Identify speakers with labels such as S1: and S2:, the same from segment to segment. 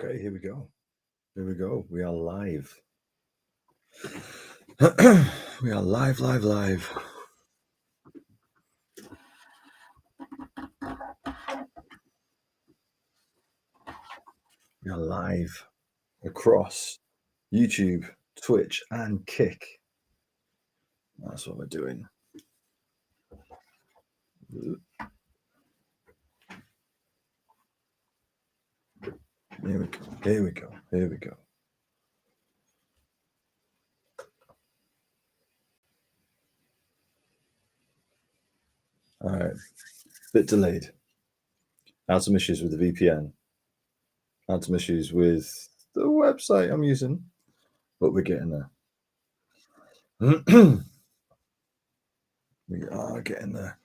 S1: Okay, here we go. Here we go. We are live. We are live. We are live across YouTube, Twitch, and Kick. That's what we're doing. Here we go. All right. Bit delayed. Had some issues with the VPN. Had some issues with the website I'm using, but we're getting there. We are getting there.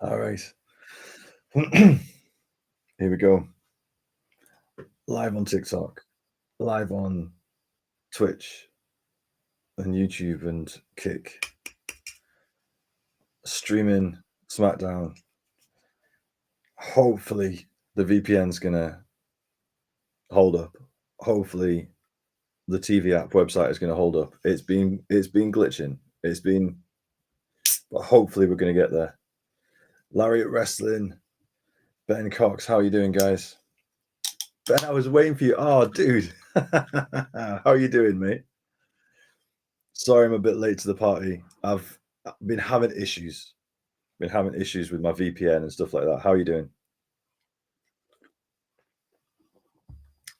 S1: All right. Here we go. Live on TikTok, live on Twitch and YouTube and Kick. Streaming Smackdown. Hopefully the VPN's gonna hold up. Hopefully the TV app website is gonna hold up. It's been glitching. But hopefully we're gonna get there. Lariat Wrestling, Ben Cox, how are you doing, guys? Ben, I was waiting for you. Oh, dude. How are you doing, mate? Sorry I'm a bit late to the party. I've been having issues. With my VPN and stuff like that. How are you doing?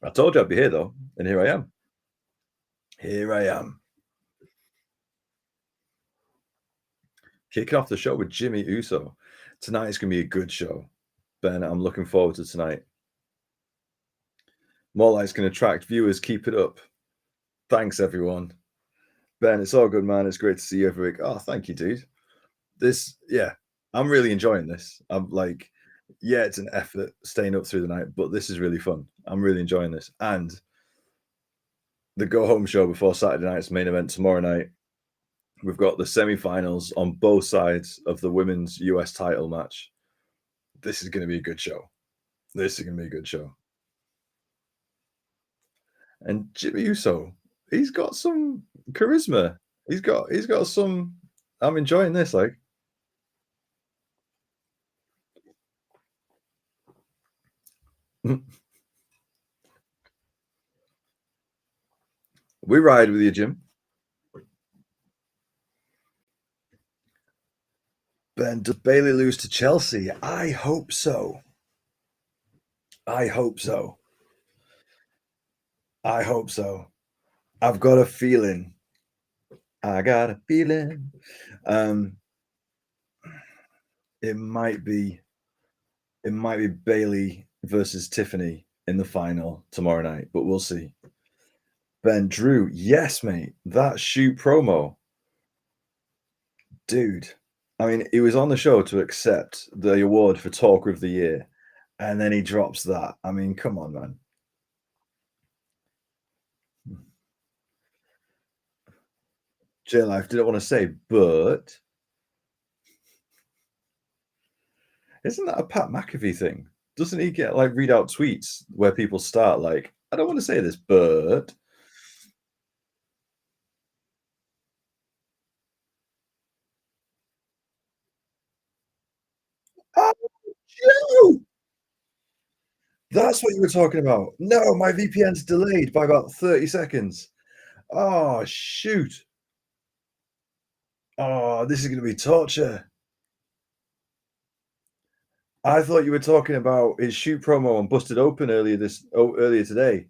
S1: I told you I'd be here though, and here I am. Kicking off the show with Jimmy Uso. Tonight is going to be a good show. Ben, I'm looking forward to tonight. More lights can attract viewers. Keep it up. Thanks, everyone. Ben, it's all good, man. It's great to see you every week. Oh, thank you, dude. I'm really enjoying this. I'm like, it's an effort staying up through the night, but this is really fun. I'm really enjoying this. And the go home show before Saturday night's main event tomorrow night. We've got the semi-finals on both sides of the women's US title match. This is going to be a good show. And Jimmy Uso, he's got some charisma. He's got some. I'm enjoying this. Like, we ride with you, Jim. Ben, does Bailey lose to Chelsea? I hope so. I've got a feeling. It might be Bailey versus Tiffany in the final tomorrow night, but we'll see. Ben, Drew, yes, mate. That shoot promo, dude. I mean, he was on the show to accept the award for Talker of the Year, and then he drops that. I mean, come on, man. J-Life didn't want to say, but isn't that a Pat McAfee thing? doesn't he get like read out tweets where people start like, I don't want to say this, but oh, Joe, that's what you were talking about. No, my VPN's delayed by about 30 seconds. Oh, shoot. Oh, this is going to be torture. I thought you were talking about his shoot promo on Busted Open earlier today.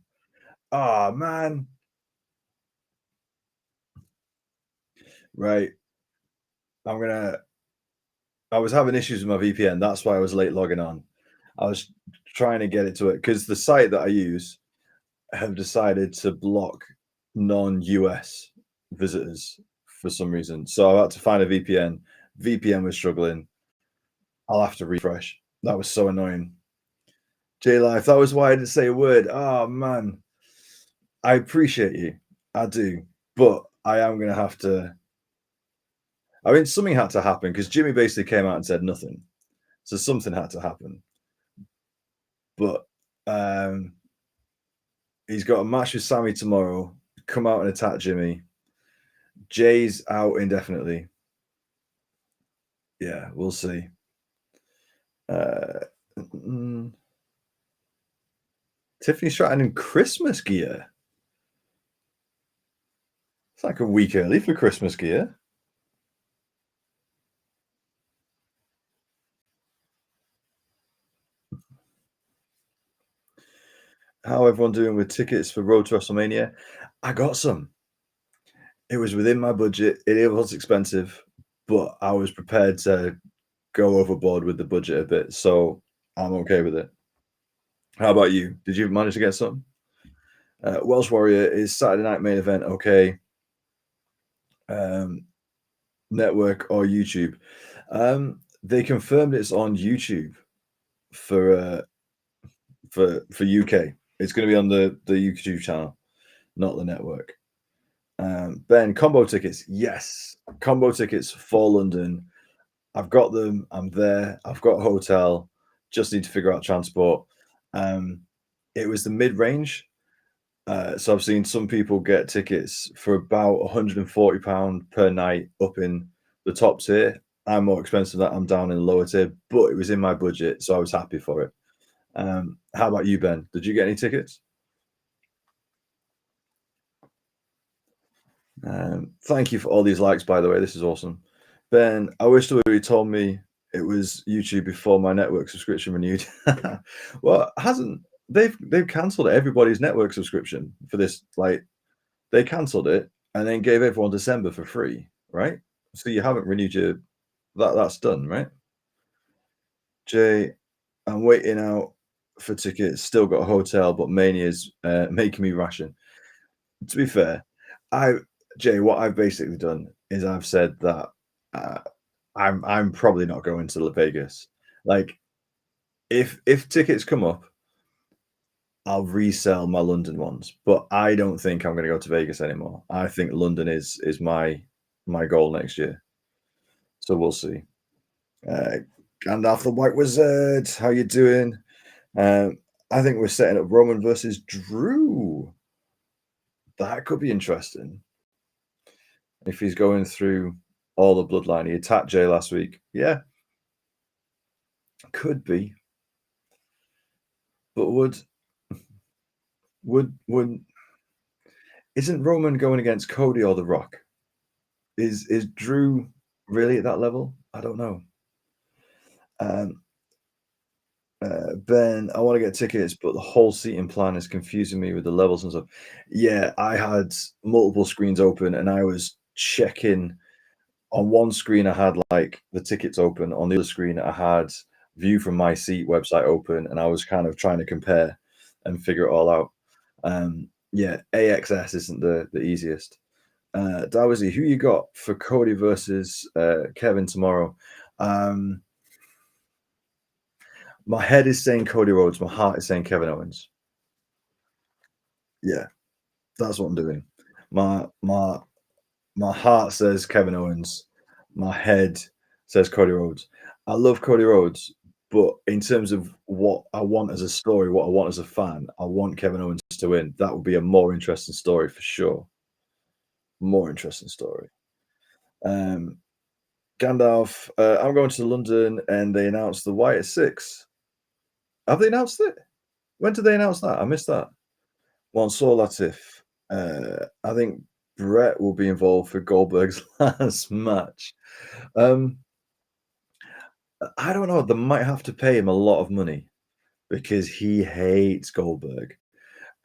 S1: Oh man. Right. I'm gonna I was having issues with my VPN. That's why I was late logging on. I was trying to get it to it because the site that I use have decided to block non-US visitors for some reason. So I had to find a VPN. VPN was struggling. I'll have to refresh. That was so annoying. J Life, that was why I didn't say a word. Oh man. I appreciate you. I do. But I am gonna have to I mean something had to happen because Jimmy basically came out and said nothing. So something had to happen. But um he's got a match with Sammy tomorrow. Come out and attack Jimmy. Jay's out indefinitely. Yeah, we'll see. Uh, mm, Tiffany Stratton in Christmas gear. It's like a week early for Christmas gear. How everyone doing with tickets for Road to WrestleMania? I got some. It was within my budget. It was expensive, but I was prepared to go overboard with the budget a bit, so I'm okay with it. How about you? Did you manage to get some? Welsh Warrior is Saturday night main event. Okay, um, network or YouTube? They confirmed it's on YouTube for for UK. It's going to be on the YouTube channel, not the network. Ben, combo tickets. Yes, combo tickets for London. I've got them. I'm there. I've got a hotel. Just need to figure out transport. Um, it was the mid range. So I've seen some people get tickets for about £140 per night up in the top tier. I'm more expensive than that. I'm down in the lower tier, but it was in my budget, so I was happy for it. How about you, Ben? Did you get any tickets? Thank you for all these likes, by the way. This is awesome. Ben, I wish somebody told me it was YouTube before my network subscription renewed. Well, hasn't they've cancelled everybody's network subscription for this? Like they cancelled it and then gave everyone December for free, right? So you haven't renewed your that's done, right? Jay, I'm waiting out for tickets. Still got a hotel, but Mania's making me ration. To be fair, I Jay, what I've basically done is I've said that uh, I'm probably not going to Vegas. Like if tickets come up, I'll resell my London ones, but I don't think I'm going to go to Vegas anymore. I think London is my goal next year. So we'll see. Uh, Gandalf the White Wizard, how you doing? Um, I think we're setting up Roman versus Drew. That could be interesting if he's going through all the bloodline. He attacked Jay last week. Yeah, could be. But would isn't Roman going against Cody or The Rock? Is Drew really at that level? I don't know. Um, Ben, I want to get tickets, but the whole seating plan is confusing me with the levels and stuff. Yeah, I had multiple screens open and I was checking. On one screen, I had like the tickets open. On the other screen, I had view from my seat website open, and I was kind of trying to compare and figure it all out. Yeah, AXS isn't the easiest. Dawazi, who you got for Cody versus Kevin tomorrow? Um, my head is saying Cody Rhodes. My heart is saying Kevin Owens. Yeah, that's what I'm doing. My my my heart says Kevin Owens. My head says Cody Rhodes. I love Cody Rhodes, But in terms of what I want as a story, what I want as a fan, I want Kevin Owens to win. That would be a more interesting story for sure. More interesting story. Um, Gandalf, I'm going to London and they announced the White at 6. Have they announced it? When did they announce that? I missed that. Mansoor Latif. I think Brett will be involved for Goldberg's last match. Um, I don't know. They might have to pay him a lot of money because he hates Goldberg,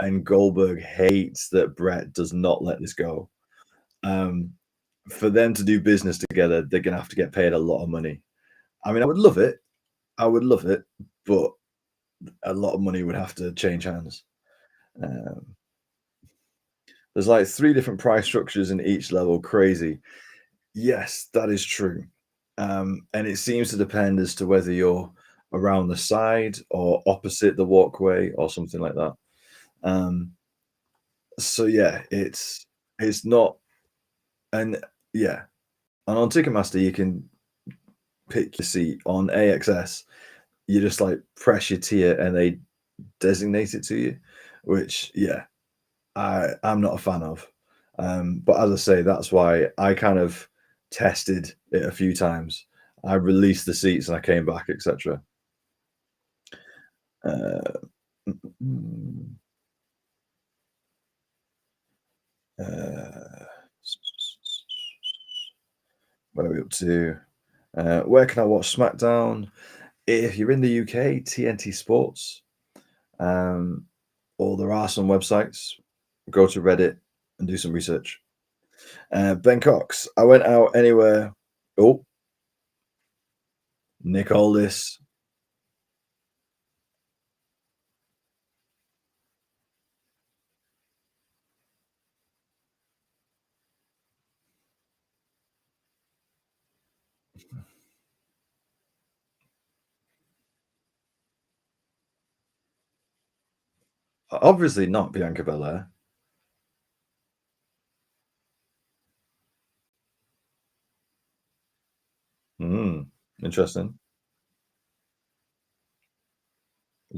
S1: and Goldberg hates that Brett does not let this go. Um, for them to do business together, they're gonna have to get paid a lot of money. I mean, I would love it. I would love it, but a lot of money would have to change hands. Um, there's like 3 different price structures in each level. Crazy. Yes, that is true. And it seems to depend as to whether you're around the side or opposite the walkway or something like that. Um, so yeah, it's not and yeah. And on Ticketmaster, you can pick your seat. On AXS, you just like press your tier and they designate it to you, which yeah, I'm not a fan of. But as I say, that's why I kind of tested it a few times. I released the seats and I came back, etc. Uh, mm, uh, where are we up to? Where can I watch SmackDown? If you're in the UK, TNT Sports, um, or there are some websites. Go to Reddit and do some research. Ben Cox, I went out anywhere. Oh, Nick Aldis. Obviously not Bianca Belair. Interesting.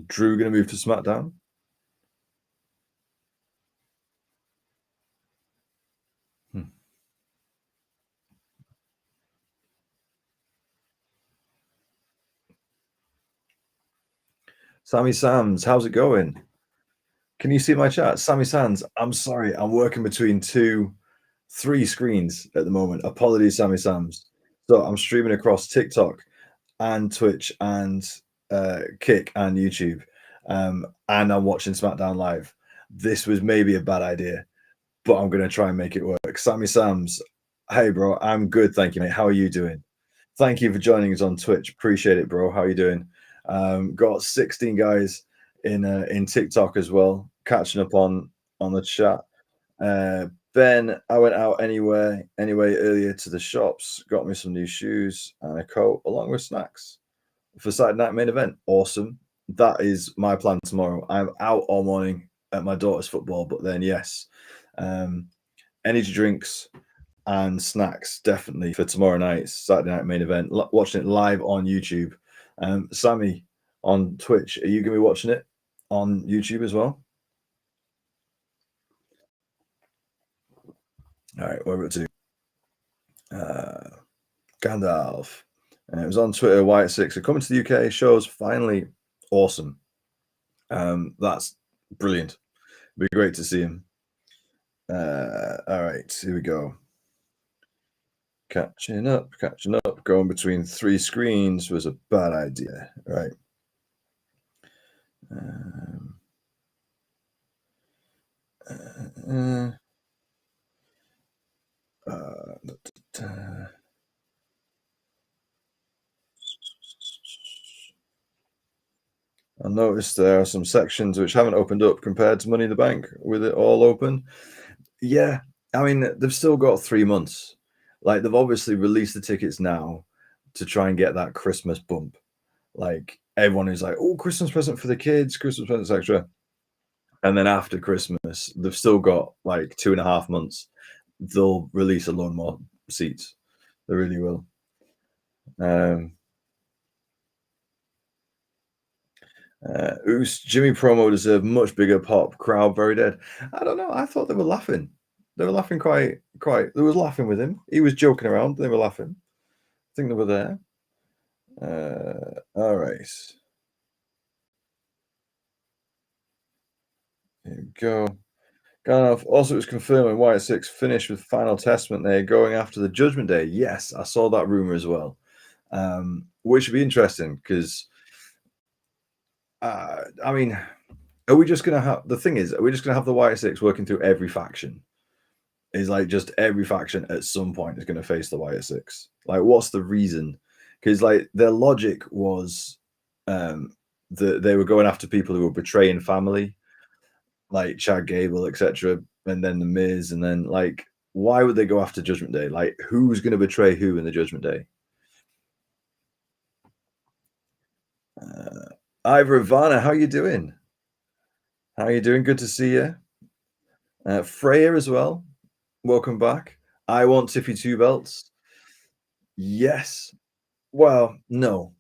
S1: Drew gonna move to SmackDown. Hmm. Sammy Sams, how's it going? Can you see my chat? Sammy Sands, I'm sorry, I'm working between 3 screens at the moment. Apologies, Sammy Sams. So I'm streaming across TikTok and Twitch and Kick and YouTube. And I'm watching SmackDown live. This was maybe a bad idea, but I'm gonna try and make it work. Sammy Sams, hey bro, I'm good, thank you, mate. How are you doing? Thank you for joining us on Twitch. Appreciate it, bro. How are you doing? Got 16 guys in TikTok as well, catching up on the chat. Ben, I went out anyway earlier to the shops, got me some new shoes and a coat along with snacks for Saturday night main event. Awesome. That is my plan tomorrow. I'm out all morning at my daughter's football, but then yes, um, energy drinks and snacks definitely for tomorrow night's Saturday night main event. Watching it live on YouTube. Sammy on Twitch, are you going to be watching it on YouTube as well? All right, where are we up to? Uh, Gandalf. It was on Twitter, White6. So coming to the UK, shows finally awesome. That's brilliant. It'd be great to see him. All right, here we go. Catching up. Going between 3 screens was a bad idea. Right. Um, uh, uh, I noticed there are some sections which haven't opened up compared to Money in the Bank with it all open. Yeah, I mean, they've still got 3 months. Like, they've obviously released the tickets now to try and get that Christmas bump. Like, everyone is like, "Oh, Christmas present for the kids, Christmas presents, extra." And then after Christmas, they've still got, like, 2.5 months. They'll release a lot more seats. They really will. Um, Oos, Jimmy promo deserved much bigger pop. Crowd very dead. I don't know. I thought they were laughing. They were laughing quite. They was laughing with him. He was joking around. They were laughing. I think they were there. All right. Here we go. Garnoff also, it was confirmed when White Six finished with Final Testament. They're going after the Judgment Day. Yes, I saw that rumor as well. Which would be interesting because, I mean, are we just gonna have the thing is, are we just gonna have the White Six working through every faction? Is like just every faction at some point is gonna face the White Six. Like, what's the reason? Because like their logic was that they were going after people who were betraying family, like Chad Gable, etc., and then the Miz, and then like why would they go after Judgment Day? Like, who's gonna betray who in the Judgment Day? Ivor Ivana, how you doing? How you doing? Good to see you. Freya as well. Welcome back. I want Tiffy two belts. Yes. Well, no.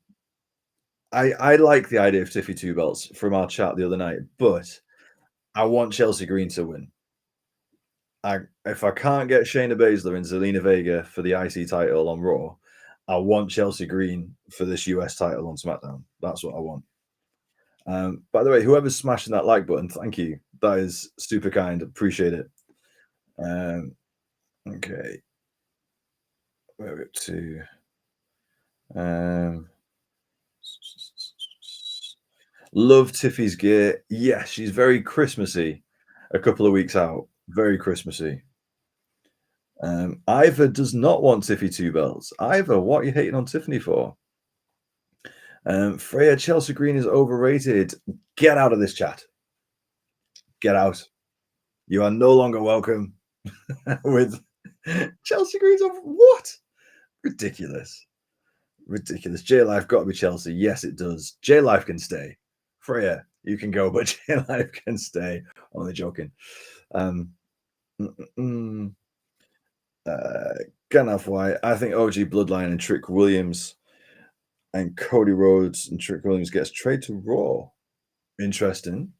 S1: I like the idea of Tiffy two belts from our chat the other night, but I want Chelsea Green to win. If I can't get Shayna Baszler and Zelina Vega for the IC title on Raw, I want Chelsea Green for this US title on SmackDown. That's what I want. By the way, whoever's smashing that like button, thank you. That is super kind. Appreciate it. Um, okay, where are we up to? Um, love Tiffy's gear. Yes, she's very Christmassy. A couple of weeks out, very Christmassy. Ivor does not want Tiffy two belts. Ivor, what are you hating on Tiffany for? Freya Chelsea Green is overrated. Get out of this chat. Get out. You are no longer welcome with Chelsea Green's over. What? Ridiculous. Ridiculous. J Life got to be Chelsea. Yes, it does. J Life can stay. Freya, you can go, but J Life can stay. Only joking. Um, mm, mm, mm. Gandalf White. I think OG Bloodline and Trick Williams and Cody Rhodes and Trick Williams gets trade to Raw. Interesting.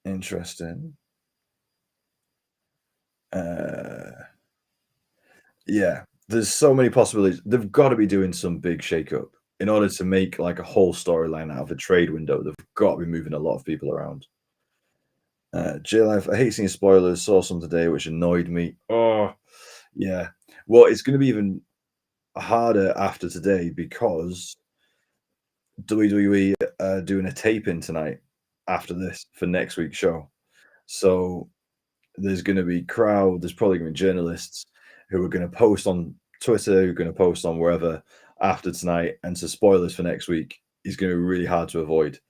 S1: Interesting. Yeah, there's so many possibilities. They've got to be doing some big shakeup in order to make like a whole storyline out of a trade window. They've got to be moving a lot of people around. J Life, I hate seeing spoilers. Saw some today which annoyed me. Oh, yeah. Well, it's going to be even harder after today because WWE are doing a taping tonight after this for next week's show. So there's going to be crowd. There's probably going to be journalists who are going to post on Twitter, who are going to post on wherever after tonight. And so spoilers for next week is going to be really hard to avoid.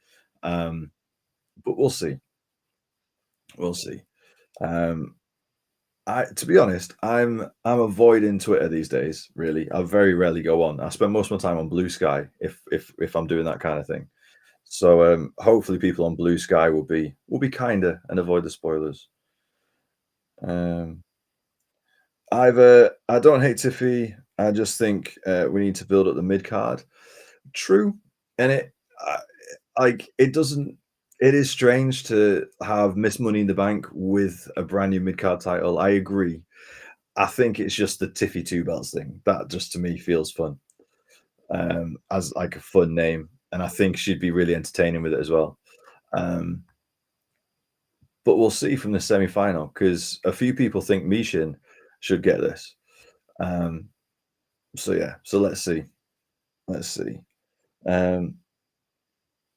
S1: But we'll see. We'll see. Um, to be honest, I'm avoiding Twitter these days. Really, I very rarely go on. I spend most of my time on Blue Sky if I'm doing that kind of thing. So hopefully, people on Blue Sky will be kinder and avoid the spoilers. Um, I don't hate Tiffy. I just think we need to build up the mid card. True, and uh, like it doesn't. It is strange to have Miss Money in the Bank with a brand new mid card title. I agree. I think it's just the Tiffy two belts thing that just to me feels fun, as like a fun name, and I think she'd be really entertaining with it as well. Um, but we'll see from the semi final because a few people think Mishin should get this. Um, so yeah, so let's see. Let's see. Um,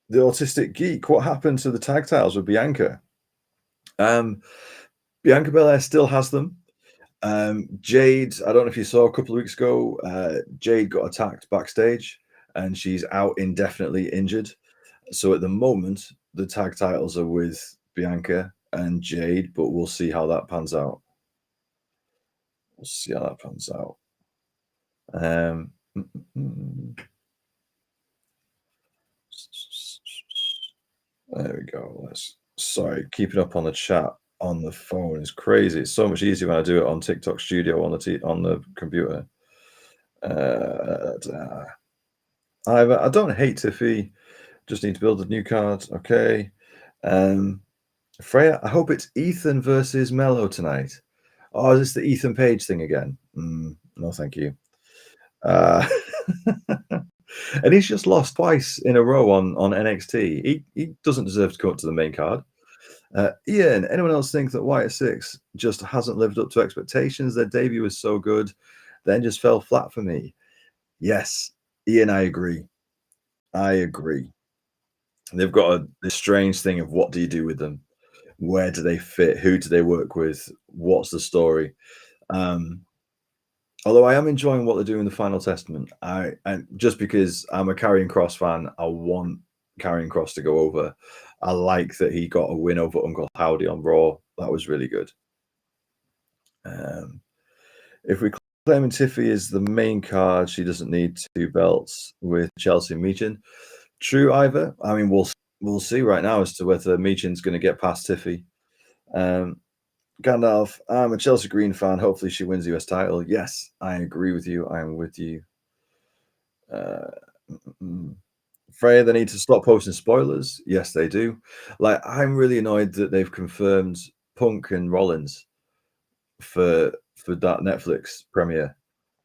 S1: the autistic geek. What happened to the tag titles with Bianca? Um, Bianca Belair still has them. Jade, I don't know if you saw a couple of weeks ago, Jade got attacked backstage and she's out indefinitely injured. So at the moment, the tag titles are with Bianca and Jade, but we'll see how that pans out. We'll see how that pans out. Um, mm, mm, mm. There we go. Sorry, keeping up on the chat on the phone is crazy. It's so much easier when I do it on TikTok Studio on the computer. I don't hate Tiffy. Just need to build a new card. Okay. Um, Freya, I hope it's Ethan versus Mello tonight. Oh, is this the Ethan Page thing again? No, thank you. Uh, and he's just lost twice in a row on NXT. He doesn't deserve to come up to the main card. Ian, anyone else think that Wyatt Six just hasn't lived up to expectations? Their debut was so good, then just fell flat for me. Yes, Ian, I agree. I agree. They've got this strange thing of what do you do with them? Where do they fit? Who do they work with? What's the story? Um, Although I am enjoying what they're doing in the Final Testament. And just because I'm a Karrion Cross fan, I want Karrion Cross to go over. I like that he got a win over Uncle Howdy on Raw. That was really good. Um, if we claim Tiffy is the main card, she doesn't need two belts with Chelsea and Meechin. True, Ivor. I mean, we'll see right now as to whether Meechin's going to get past Tiffy. Um, Gandalf, I'm a Chelsea Green fan. Hopefully, she wins the US title. Yes, I agree with you. I am with you. Uh, Freya, they need to stop posting spoilers. Yes, they do. Like, I'm really annoyed that they've confirmed Punk and Rollins for that Netflix premiere.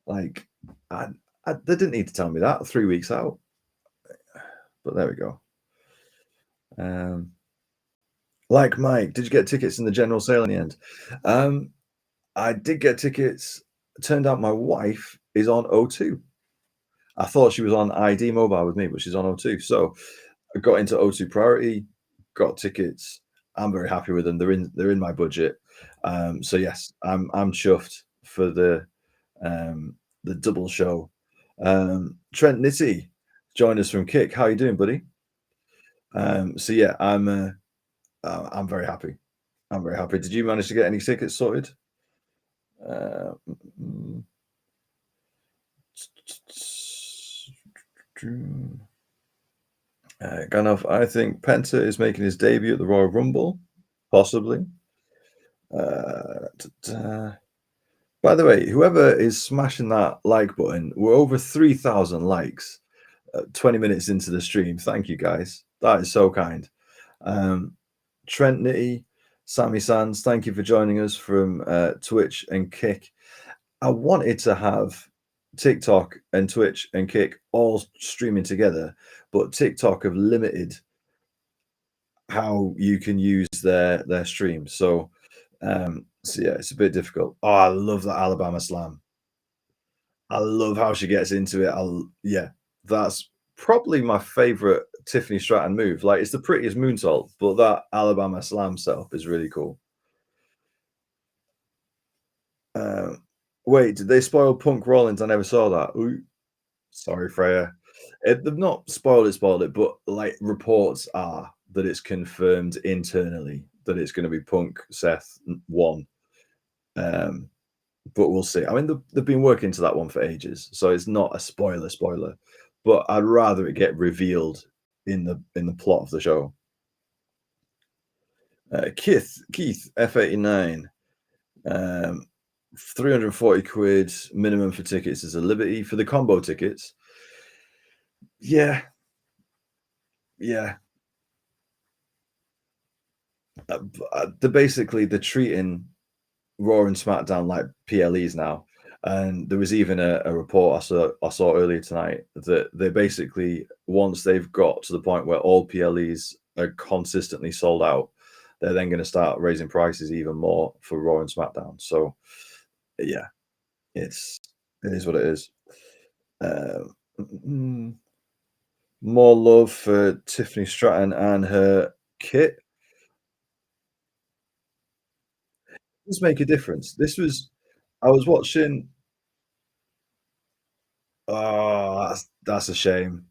S1: Like, I, they didn't need to tell me that 3 weeks out. But there we go. Like Mike, did you get tickets in the general sale in the end? I did get tickets. Turned out my wife is on O2. I thought she was on ID Mobile with me, but she's on O2. So I got into O2 Priority, got tickets. I'm very happy with them. They're in my budget. So yes, I'm chuffed for the double show. Trent Nitty joined us from Kick. How you doing, buddy? So yeah, I'm very happy. I'm very happy. Did you manage to get any tickets sorted? Uh, mm, Gandalf, I think Penta is making his debut at the Royal Rumble, possibly. By the way, whoever is smashing that like button, we're over 3,000 likes 20 minutes into the stream. Thank you, guys. That is so kind. Trent Nitty, Sammy Sands, thank you for joining us from Twitch and Kick. I wanted to have TikTok and Twitch and Kick all streaming together, but TikTok have limited how you can use their stream. So yeah, it's a bit difficult. Oh, I love that Alabama slam. I love how she gets into it. Yeah, that's probably my favorite Tiffany Stratton move. Like it's the prettiest moonsault, but that Alabama slam setup is really cool. Um, Wait, did they spoil Punk Rollins? I never saw that. Ooh, sorry, Freya. They've not spoiled it, but like reports are that it's confirmed internally that it's going to be Punk Seth one. Um, but we'll see. I mean, they've been working to that one for ages, so it's not a spoiler. But I'd rather it get revealed in the plot of the show. Keith F89. 340 quid minimum for tickets is a liberty for the combo tickets. Yeah, yeah. They're treating Raw and SmackDown like PLEs now. And there was even a report I saw earlier tonight that they basically once they've got to the point where all PLEs are consistently sold out, they're then going to start raising prices even more for Raw and SmackDown. So yeah, it is what it is. Um, more love for Tiffany Stratton and her kit does make a difference. I was watching. Oh, that's a shame.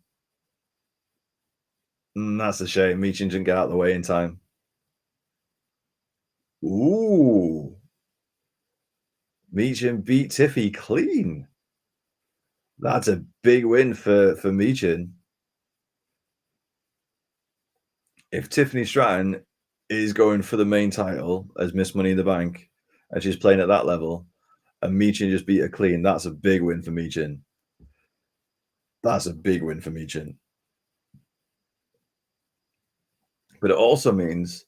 S1: That's a shame. Meechin didn't get out of the way in time. Ooh, Meechin beat Tiffy clean. That's a big win for Meechin. If Tiffany Stratton is going for the main title as Miss Money in the Bank, and she's playing at that level, and Meechin just beat her clean, that's a big win for Meechin. That's a big win for Meechin. But it also means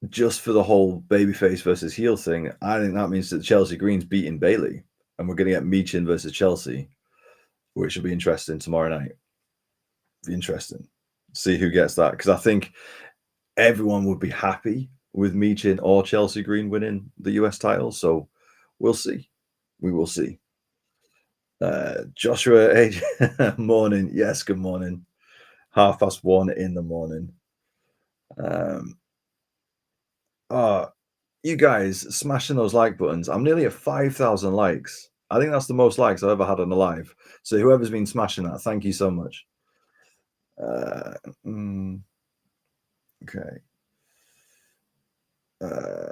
S1: just for the whole babyface versus heel thing, I think that means that Chelsea Green's beating Bailey, and we're going to get Michin versus Chelsea, which will be interesting tomorrow night. Be interesting. See who gets that, because I think everyone would be happy with Michin or Chelsea Green winning the US title. So we'll see. We will see. Joshua H. Morning. Yes, good morning. 1:30 in the morning. Um, oh, you guys smashing those like buttons. I'm nearly at 5,000 likes. I think that's the most likes I've ever had on a live. So whoever's been smashing that, thank you so much. Uh, mm, okay. Uh,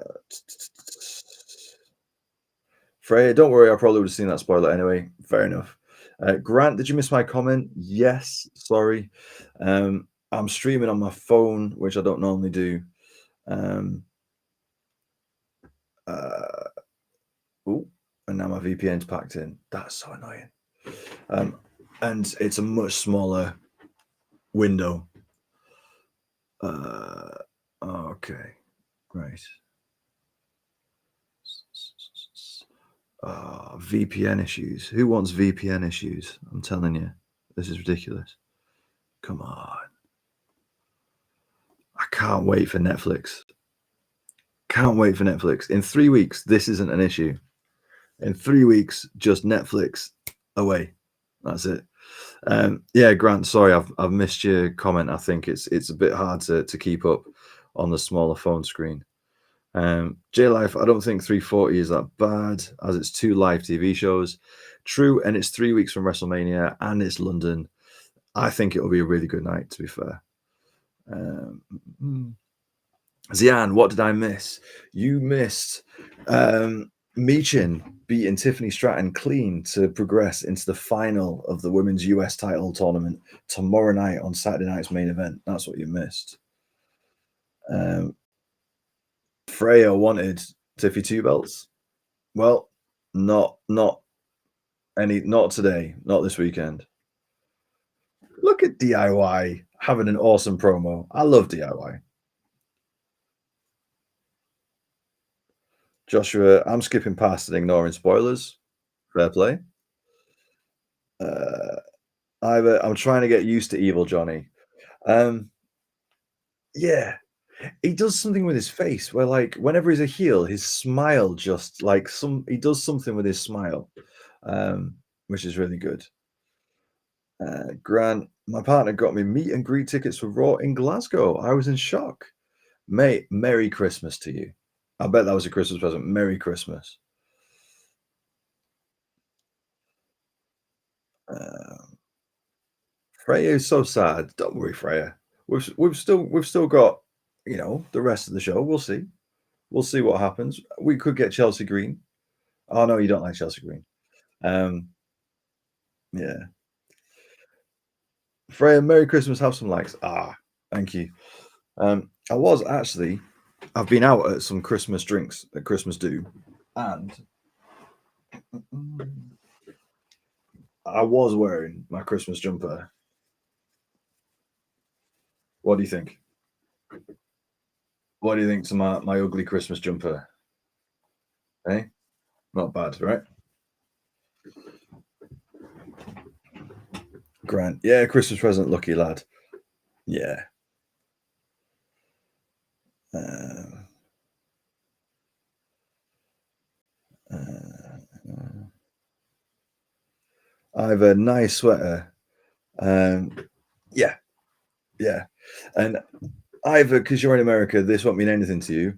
S1: Freya, don't worry, I probably would have seen that spoiler anyway. Fair enough. Grant, did you miss my comment? Yes, sorry. I'm streaming on my phone, which I don't normally do. Um, uh, ooh, and now my VPN's packed in. That's so annoying. And it's a much smaller window. Okay, right. VPN issues. Who wants VPN issues? I'm telling you, this is ridiculous. Come on. I can't wait for Netflix. Can't wait for Netflix. In 3 weeks, this isn't an issue. In 3 weeks, just Netflix away. That's it. Yeah, Grant, sorry, I've missed your comment. I think it's a bit hard to keep up on the smaller phone screen. J Life, I don't think 340 is that bad as it's 2 live TV shows. True, and it's 3 weeks from WrestleMania and it's London. I think it'll be a really good night, to be fair. Zian, what did I miss? You missed Michin beating Tiffany Stratton clean to progress into the final of the women's US title tournament tomorrow night on Saturday night's main event. That's what you missed. Freya wanted Tiffy two belts. Well, not today, not this weekend. Look at DIY having an awesome promo. I love DIY. Joshua, I'm skipping past and ignoring spoilers. Fair play. I'm trying to get used to Evil Johnny. Um, yeah, he does something with his face where, like, whenever he's a heel, his smile just like he does something with his smile, which is really good. Grant, my partner got me meet and greet tickets for Raw in Glasgow. I was in shock. Mate, Merry Christmas to you. I bet that was a Christmas present. Merry Christmas. Freya is so sad. Don't worry, Freya. We've still got, the rest of the show. We'll see. We'll see what happens. We could get Chelsea Green. Oh no, you don't like Chelsea Green. Um, yeah. Freya, Merry Christmas. Have some likes. Thank you. I've been out at some Christmas drinks at Christmas Do, and I was wearing my Christmas jumper. What do you think? What do you think to my ugly Christmas jumper? Eh? Not bad, right? Grant. Yeah, Christmas present, lucky lad. Yeah. Uh, I have a nice sweater. Yeah, yeah. And either because you're in America, this won't mean anything to you.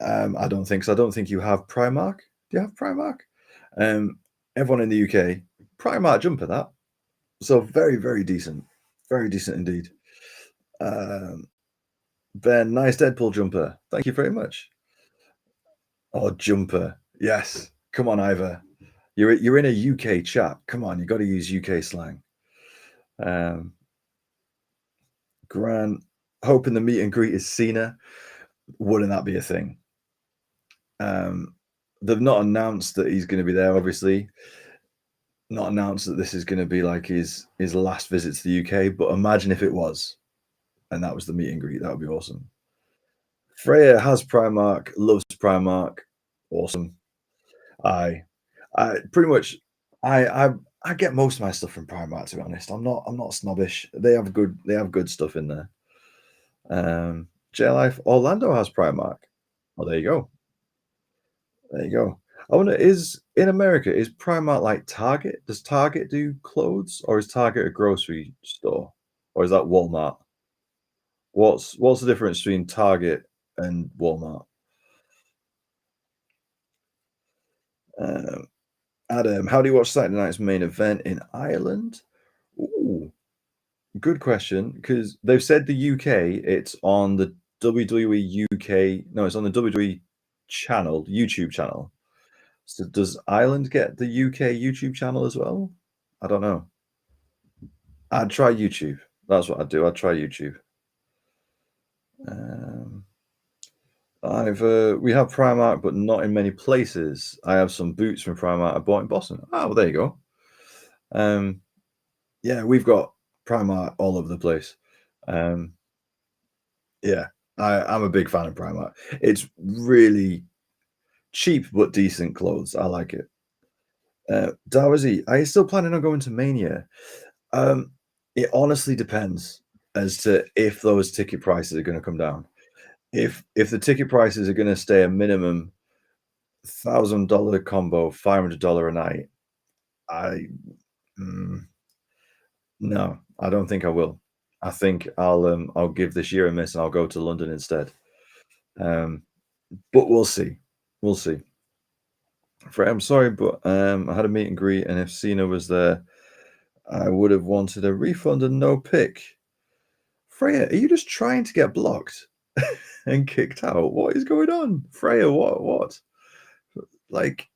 S1: I don't think so. I don't think you have Primark. Do you have Primark? Everyone in the UK, Primark jumper that. So very, very decent. Very decent indeed. Ben, nice Deadpool jumper. Thank you very much. Oh, jumper. Yes. Come on, Ivor. You're in a UK chat. Come on, you got to use UK slang. Grant, hoping the meet and greet is Cena. Wouldn't that be a thing? They've not announced that he's going to be there, obviously. Not announced that this is going to be like his last visit to the UK, but imagine if it was. and that was the meet and greet. That would be awesome. Freya has Primark, loves Primark. Awesome. I I pretty much I I I get most of my stuff from Primark, to be honest. I'm not snobbish. They have good stuff in there. J Life Orlando has Primark. Oh, there you go. There you go. I wonder, is in America, is Primark like Target? Does Target do clothes, or is Target a grocery store? Or is that Walmart? What's the difference between Target and Walmart? Um, Adam, how do you watch Saturday night's main event in Ireland? Ooh, good question. Because they've said the UK, it's on the WWE UK. No, it's on the WWE channel, YouTube channel. So does Ireland get the UK YouTube channel as well? I don't know. I'd try YouTube. That's what I'd do. I'd try YouTube. Um, we have Primark, but not in many places. I have some boots from Primark I bought in Boston. Oh, well, there you go. Um, yeah, we've got Primark all over the place. Um, yeah, I'm a big fan of Primark. It's really cheap but decent clothes. I like it. Dawazi, are you still planning on going to Mania? Um, it honestly depends as to if those ticket prices are going to come down. If the ticket prices are going to stay a minimum $1,000 combo, $500 a night, I mm, no, I don't think I will. I think I'll give this year a miss and I'll go to London instead. Um, but we'll see. We'll see. Fred, I'm sorry, but I had a meet and greet, and if Cena was there, I would have wanted a refund and no pick. Freya, are you just trying to get blocked and kicked out? What is going on? Freya, what? Like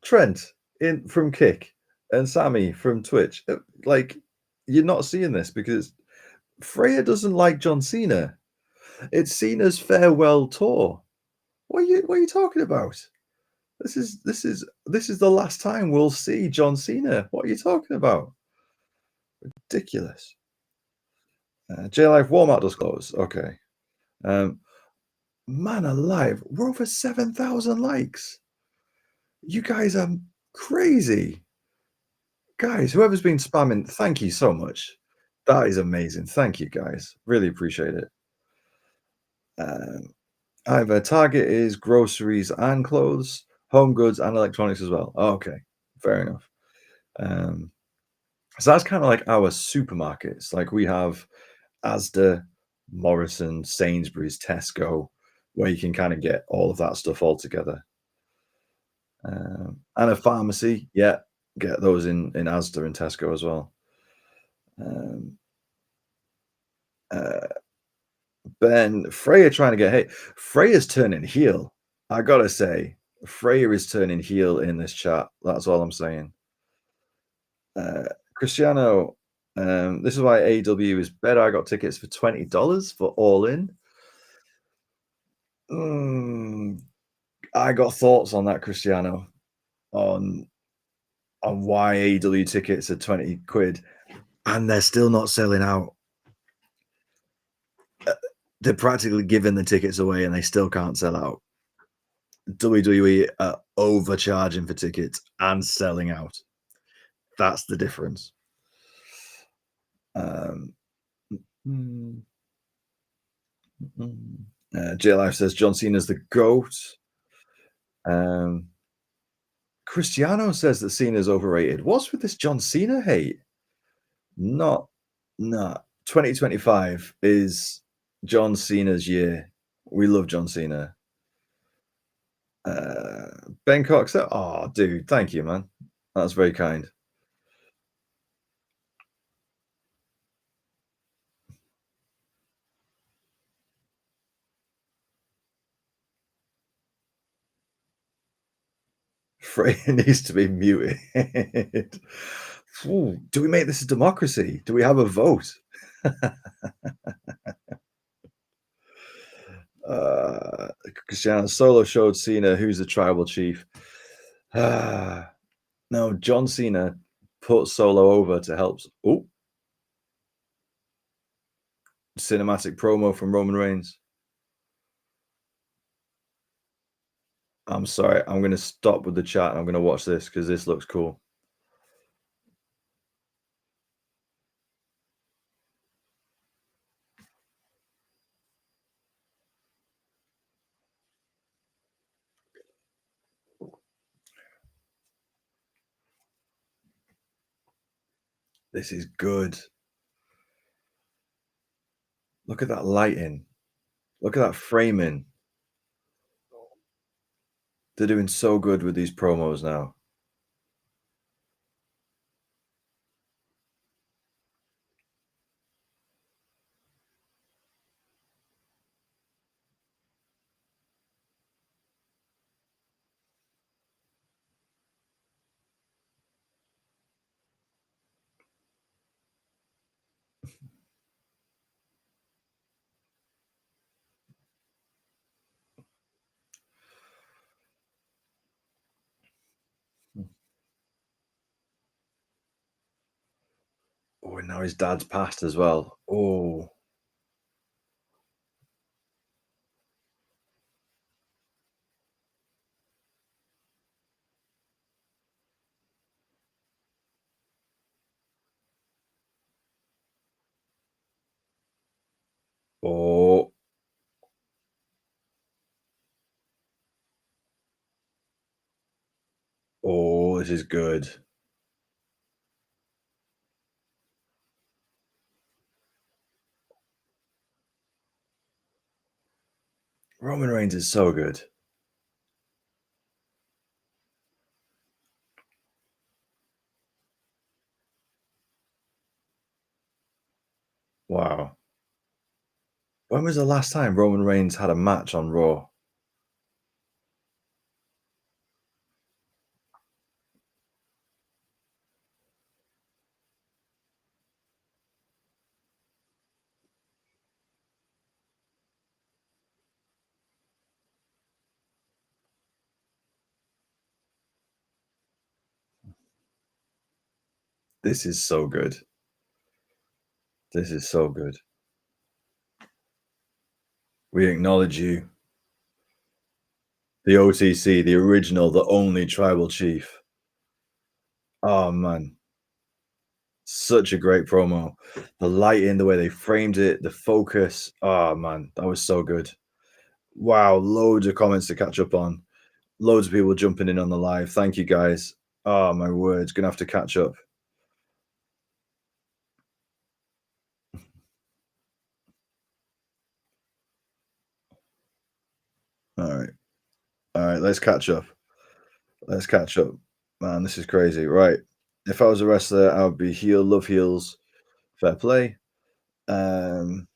S1: Trent in from Kick and Sammy from Twitch. Like, you're not seeing this because Freya doesn't like John Cena. It's Cena's farewell tour. What are you talking about? This is the last time we'll see John Cena. What are you talking about? Ridiculous. J Life Walmart does close. Okay. Um, Man alive, we're over 7,000 likes. You guys are crazy. Guys, whoever's been spamming, thank you so much. That is amazing. Thank you, guys. Really appreciate it. Um, Either Target is groceries and clothes, home goods and electronics as well. Okay, fair enough. Um, so that's kind of like our supermarkets. Like we have Asda, Morrison, Sainsbury's, Tesco, where you can kind of get all of that stuff all together. And a pharmacy, yeah, get those in Asda and Tesco as well. Um, uh, Ben, Freya trying to get hate. Freya's turning heel. I gotta say, Freya is turning heel in this chat. That's all I'm saying. Uh, Cristiano, this is why AEW is better. I got tickets for $20 for All In. Mm, I got thoughts on that, Cristiano, on why AEW tickets are 20 quid and they're still not selling out. They're practically giving the tickets away and they still can't sell out. WWE are overcharging for tickets and selling out. That's the difference. Um, mm, J Life says John Cena's the GOAT. Um, Cristiano says that Cena's overrated. What's with this John Cena hate? Not, nah. 2025 is John Cena's year. We love John Cena. Uh, Ben Cox, oh, dude, thank you, man. That's very kind. Freya needs to be muted. Ooh, do we make this a democracy? Do we have a vote? Cristiano Solo showed Cena who's the tribal chief. No, John Cena put Solo over to help. Oh, Cinematic promo from Roman Reigns. I'm sorry, I'm gonna stop with the chat, and I'm gonna watch this because this looks cool. This is good. Look at that lighting. Look at that framing. They're doing so good with these promos now. Oh, and now his dad's passed as well. Oh, oh, oh, this is good. Roman Reigns is so good. Wow. When was the last time Roman Reigns had a match on Raw? This is so good. This is so good. We acknowledge you, the OTC, the original, the only tribal chief. Oh man, such a great promo. The lighting, the way they framed it, the focus. Oh man, that was so good. Wow, loads of comments to catch up on. Loads of people jumping in on the live. Thank you guys. Oh my words, gonna have to catch up. All right. All right, let's catch up. Let's catch up. Man, this is crazy. Right. If I was a wrestler, I would be heel, love heels, fair play. Um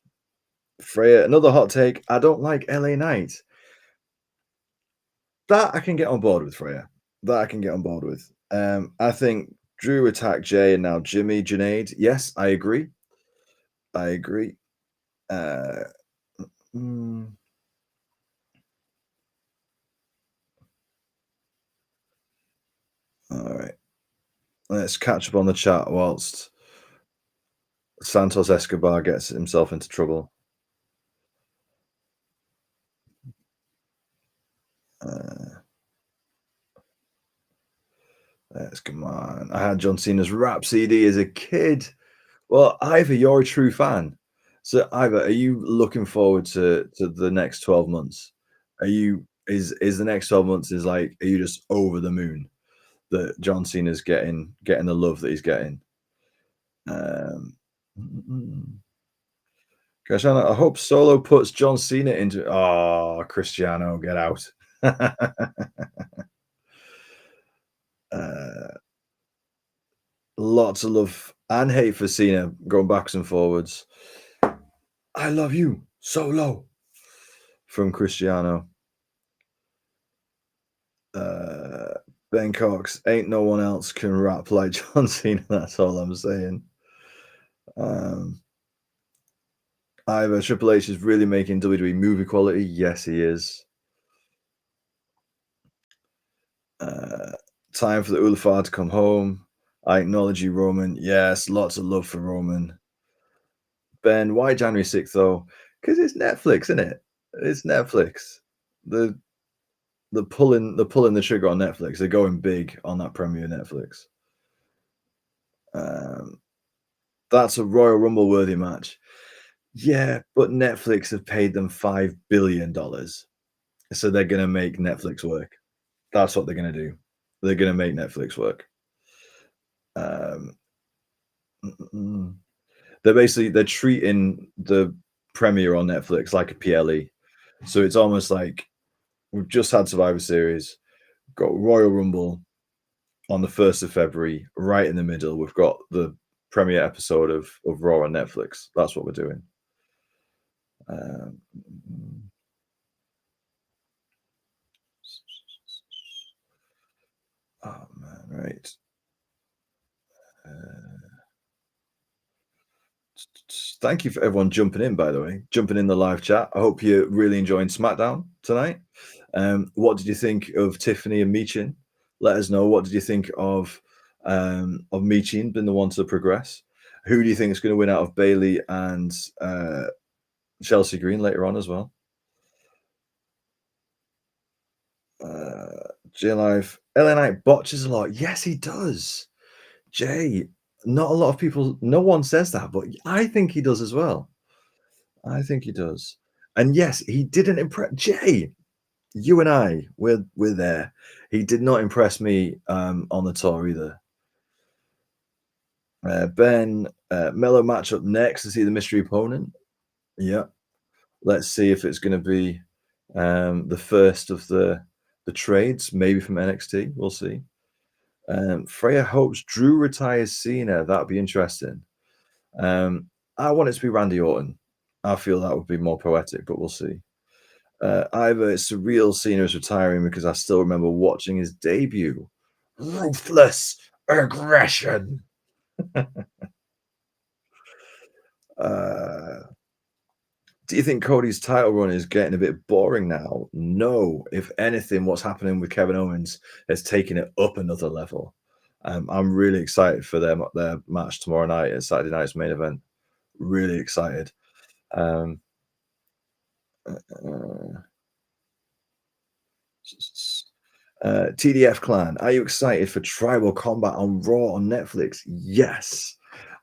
S1: Freya, another hot take. I don't like LA Knight. That I can get on board with Freya. That I can get on board with. I think Drew attacked Jay and now Jimmy Junaid. Yes, I agree. I agree. Uh, mm, all right. Let's catch up on the chat whilst Santos Escobar gets himself into trouble. Uh, let's come on. I had John Cena's rap CD as a kid. Well, Ivor, you're a true fan. So, Ivor, are you looking forward to the next 12 months? Are you is the next 12 months is like are you just over the moon that John Cena's getting the love that he's getting? Um, mm, Cristiano, I hope Solo puts John Cena into. Oh, Cristiano, get out. uh, Lots of love and hate for Cena going backwards and forwards. I love you, Solo, from Cristiano. Uh, Ben Cox, ain't no one else can rap like John Cena. That's all I'm saying. Um, Either Triple H is really making WWE movie quality. Yes, he is. Uh, Time for the Ulafar to come home. I acknowledge you, Roman. Yes, lots of love for Roman. Ben, why January 6th though? Because it's Netflix, isn't it? It's Netflix. The they're pulling the trigger on Netflix. They're going big on that premiere Netflix. Um, that's a Royal Rumble worthy match. Yeah, but Netflix have paid them $5 billion, so they're gonna make Netflix work. That's what they're gonna do. They're gonna make Netflix work. Um, mm, mm, mm. they're treating the premiere on Netflix like a PLE. So it's almost like we've just had Survivor Series, got Royal Rumble on the 1st of February, right in the middle. We've got the premiere episode of Raw on Netflix. That's what we're doing. Mm, oh man, right. Uh, Thank you for everyone jumping in, by the way, jumping in the live chat. I hope you're really enjoying SmackDown tonight. What did you think of Tiffany and Michin? Let us know. What did you think of Michin being the one to progress? Who do you think is going to win out of Bailey and Chelsea Green later on as well? J Live. LA Knight botches a lot. Yes, he does. Jay, not a lot of people, no one says that, but I think he does as well. I think he does. And yes, he didn't impress Jay. You and I, we're there. He did not impress me on the tour either. Ben, Mellow match up next to see the mystery opponent. Yeah. Let's see if it's going to be the first of the trades, maybe from NXT. We'll see. Freya hopes Drew retires Cena. That'd be interesting. I want it to be Randy Orton. I feel that would be more poetic, but we'll see. Either it's surreal Cena is retiring because I still remember watching his debut. Ruthless aggression. Uh, do you think Cody's title run is getting a bit boring now? No. If anything, what's happening with Kevin Owens has taken it up another level. I'm really excited for their match tomorrow night at Saturday night's main event. Really excited. Um, uh, TDF Clan, are you excited for Tribal Combat on Raw on Netflix? Yes.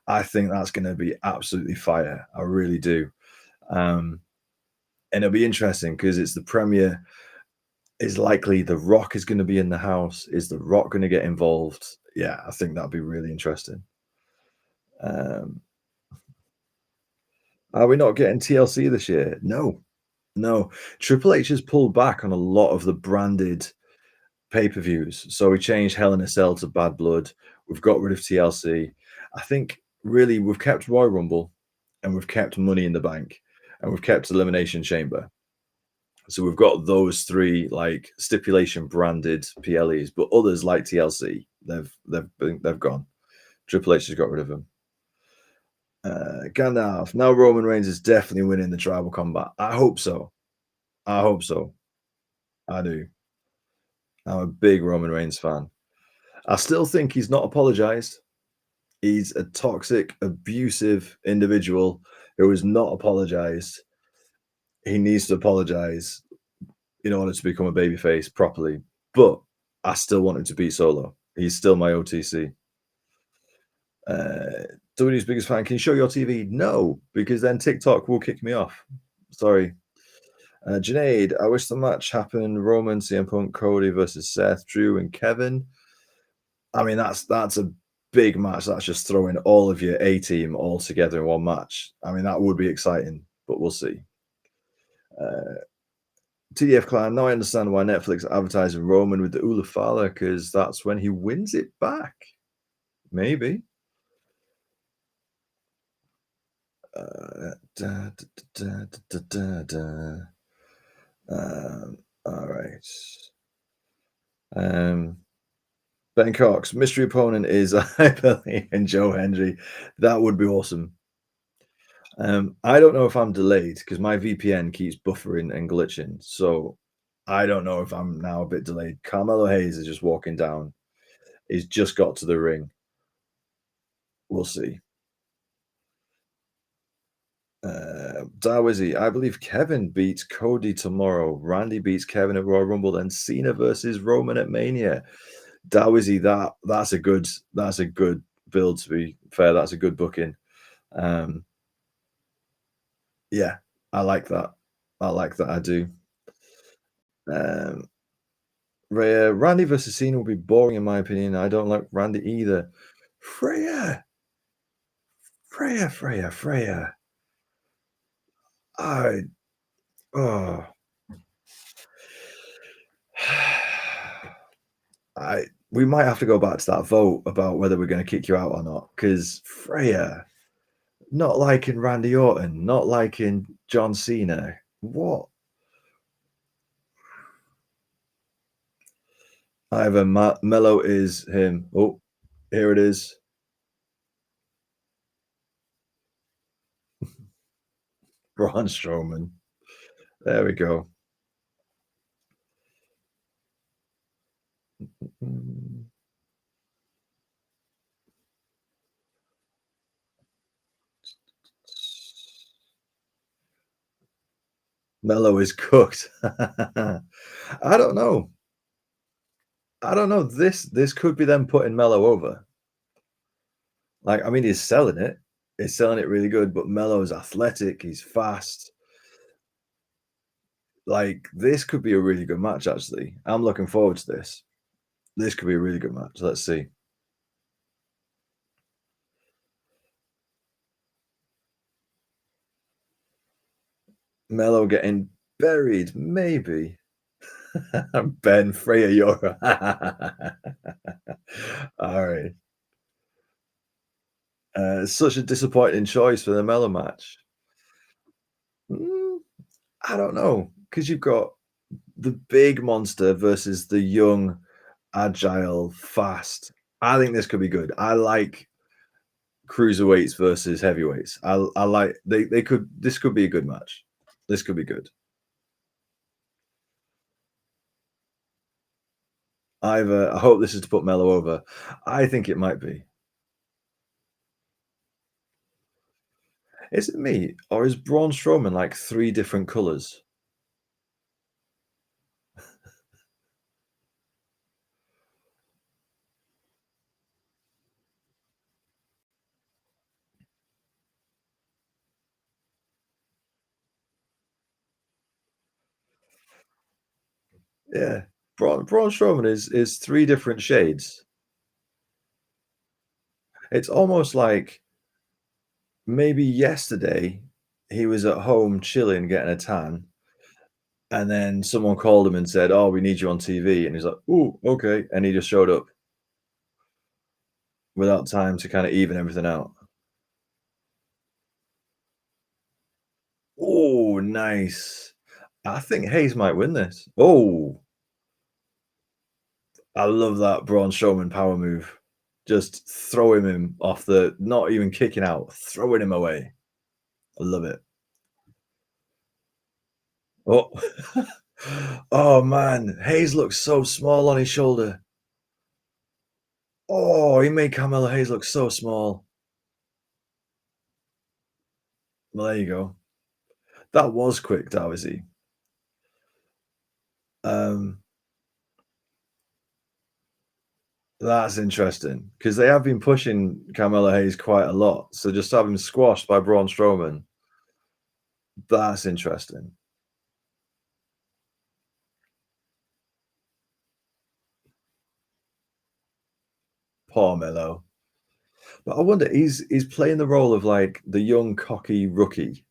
S1: I think that's going to be absolutely fire. I really do. Um, and it'll be interesting because it's the premiere. Is likely The Rock is going to be in the house. Is The Rock going to get involved? Yeah, I think that'd be really interesting. Um, are we not getting TLC this year? No, no. Triple H has pulled back on a lot of the branded pay-per-views. So we changed Hell in a Cell to Bad Blood. We've got rid of TLC. I think really we've kept Royal Rumble and we've kept Money in the Bank and we've kept Elimination Chamber. So we've got those three like stipulation branded PLEs, but others like TLC, they've gone. Triple H has got rid of them. Gandalf. Now Roman Reigns is definitely winning the tribal combat. I hope so. I hope so. I do. I'm a big Roman Reigns fan. I still think he's not apologized. He's a toxic, abusive individual who has not apologized. He needs to apologize in order to become a babyface properly. But I still want him to beat Solo. He's still my OTC. WWE's biggest fan. Can you show your TV? No, because then TikTok will kick me off. Sorry. Junaid, I wish the match happened. Roman, CM Punk, Cody versus Seth, Drew, and Kevin. I mean, that's a big match. That's just throwing all of your A team all together in one match. I mean, that would be exciting, but we'll see. TDF Clan, now I understand why Netflix are advertising Roman with the Ulafala because that's when he wins it back. Maybe. Da, da, da, all right. Ben Cox, mystery opponent is I and Joe Hendry. That would be awesome. I don't know if I'm delayed because my VPN keeps buffering and glitching. So I don't know if I'm now a bit delayed. Carmelo Hayes is just walking down. He's just got to the ring. We'll see. Dawizi, I believe Kevin beats Cody tomorrow. Randy beats Kevin at Royal Rumble, then Cena versus Roman at Mania. Dawizi, that's a good build. To be fair, that's a good booking. Um, yeah, I like that. I like that. I do. Um, Randy versus Cena will be boring in my opinion. I don't like Randy either. Freya, Freya. I oh. I we might have to go back to that vote about whether we're going to kick you out or not. Because Freya, not liking Randy Orton, not liking John Cena. What? Either Mello is him. Oh, here it is. Braun Strowman. There we go. Mm. Mello is cooked. I don't know. I don't know. This could be them putting Mello over. Like, I mean, he's selling it. He's selling it really good, but Mello's athletic. He's fast. Like, this could be a really good match, actually. I'm looking forward to this. This could be a really good match. Let's see. Mello getting buried, maybe. Ben Freya Yora. All right. Such a disappointing choice for the Mello match. Mm, I don't know, because you've got the big monster versus the young, agile, fast. I think this could be good. I like cruiserweights versus heavyweights. I like they could this could be a good match. This could be good. I hope this is to put Mello over. I think it might be. Is it me or is Braun Strowman like three different colors? Yeah, Braun Strowman is three different shades. It's almost like maybe yesterday he was at home chilling, getting a tan, and then someone called him and said, "Oh, we need you on TV," and he's like, "Ooh, okay," and he just showed up without time to kind of even everything out. Oh, nice. I think Hayes might win this. Oh, I love that Braun Strowman power move. Just throwing him off the not even kicking out, throwing him away. I love it. Oh. Oh, man. Hayes looks so small on his shoulder. Oh, he made Carmelo Hayes look so small. Well, there you go. That was quick, that was he. Um, that's interesting because they have been pushing Carmelo Hayes quite a lot. So just have him squashed by Braun Strowman. That's interesting. Poor Melo. But I wonder, he's playing the role of like the young cocky rookie.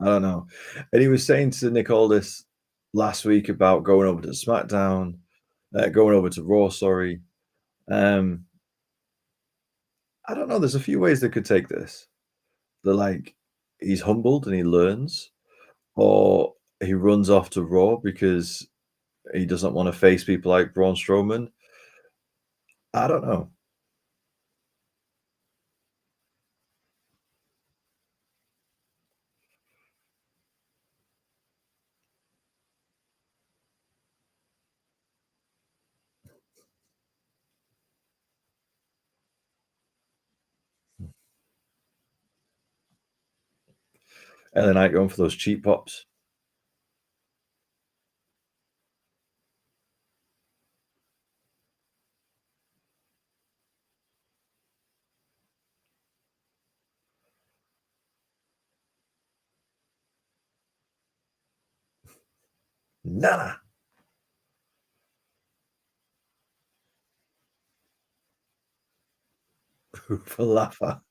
S1: I don't know. And he was saying to Nick Aldis last week about going over to SmackDown, going over to Raw, sorry. Um, I don't know. There's a few ways they could take this. They're like, he's humbled and he learns, or he runs off to Raw because he doesn't want to face people like Braun Strowman. I don't know. LA Knight going for those cheap pops. Nana. Falafel.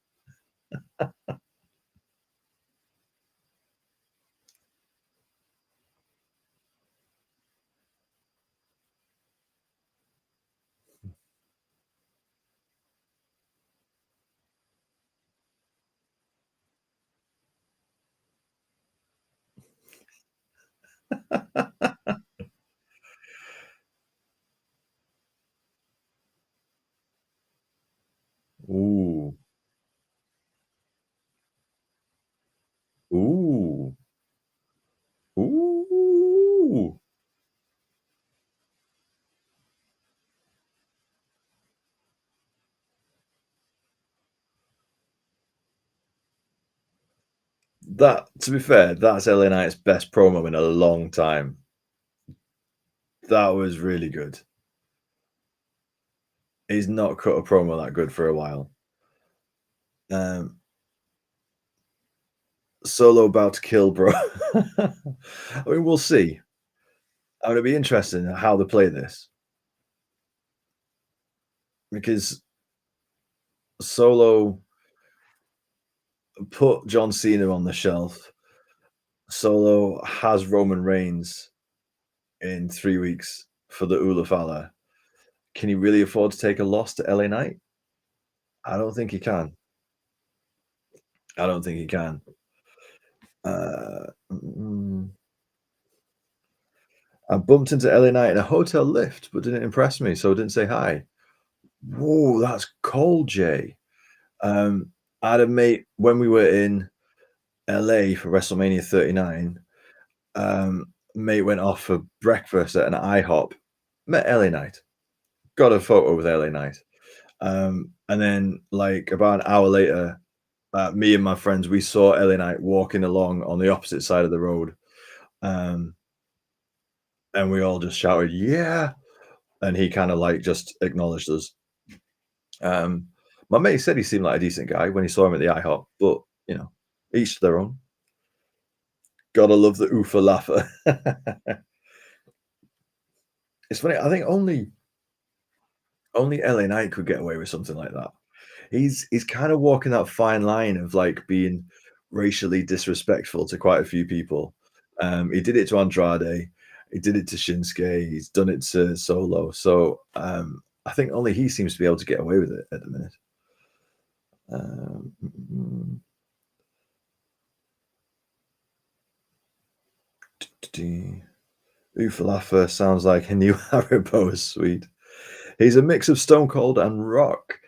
S1: Ooh. Ooh. Ooh. That, to be fair, that's LA Knight's best promo in a long time. That was really good. He's not cut a promo that good for a while. Um, Solo about to kill, bro. I mean, we'll see. It'll be interesting how they play this because Solo put John Cena on the shelf. Solo has Roman Reigns in 3 weeks for the Ula Fala. Can he really afford to take a loss to LA Knight? I don't think he can. I don't think he can. I bumped into LA Knight in a hotel lift, but didn't impress me, so I didn't say hi. Whoa, that's cold, Jay. I had a mate when we were in LA for WrestleMania 39. Mate went off for breakfast at an IHOP, met LA Knight, got a photo with LA Knight. And then, like, about an hour later, me and my friends, we saw LA Knight walking along on the opposite side of the road. Um, and we all just shouted, "Yeah!" And he kind of like just acknowledged us. Um, my mate said he seemed like a decent guy when he saw him at the IHOP, but you know, each to their own. Gotta love the oofa laffa. It's funny. I think only LA Knight could get away with something like that. He's kind of walking that fine line of like being racially disrespectful to quite a few people. He did it to Andrade. He did it to Shinsuke. He's done it to Solo. So I think only he seems to be able to get away with it at the minute. Mm, Ufalafa sounds like a new Haribo sweet. He's a mix of Stone Cold and Rock.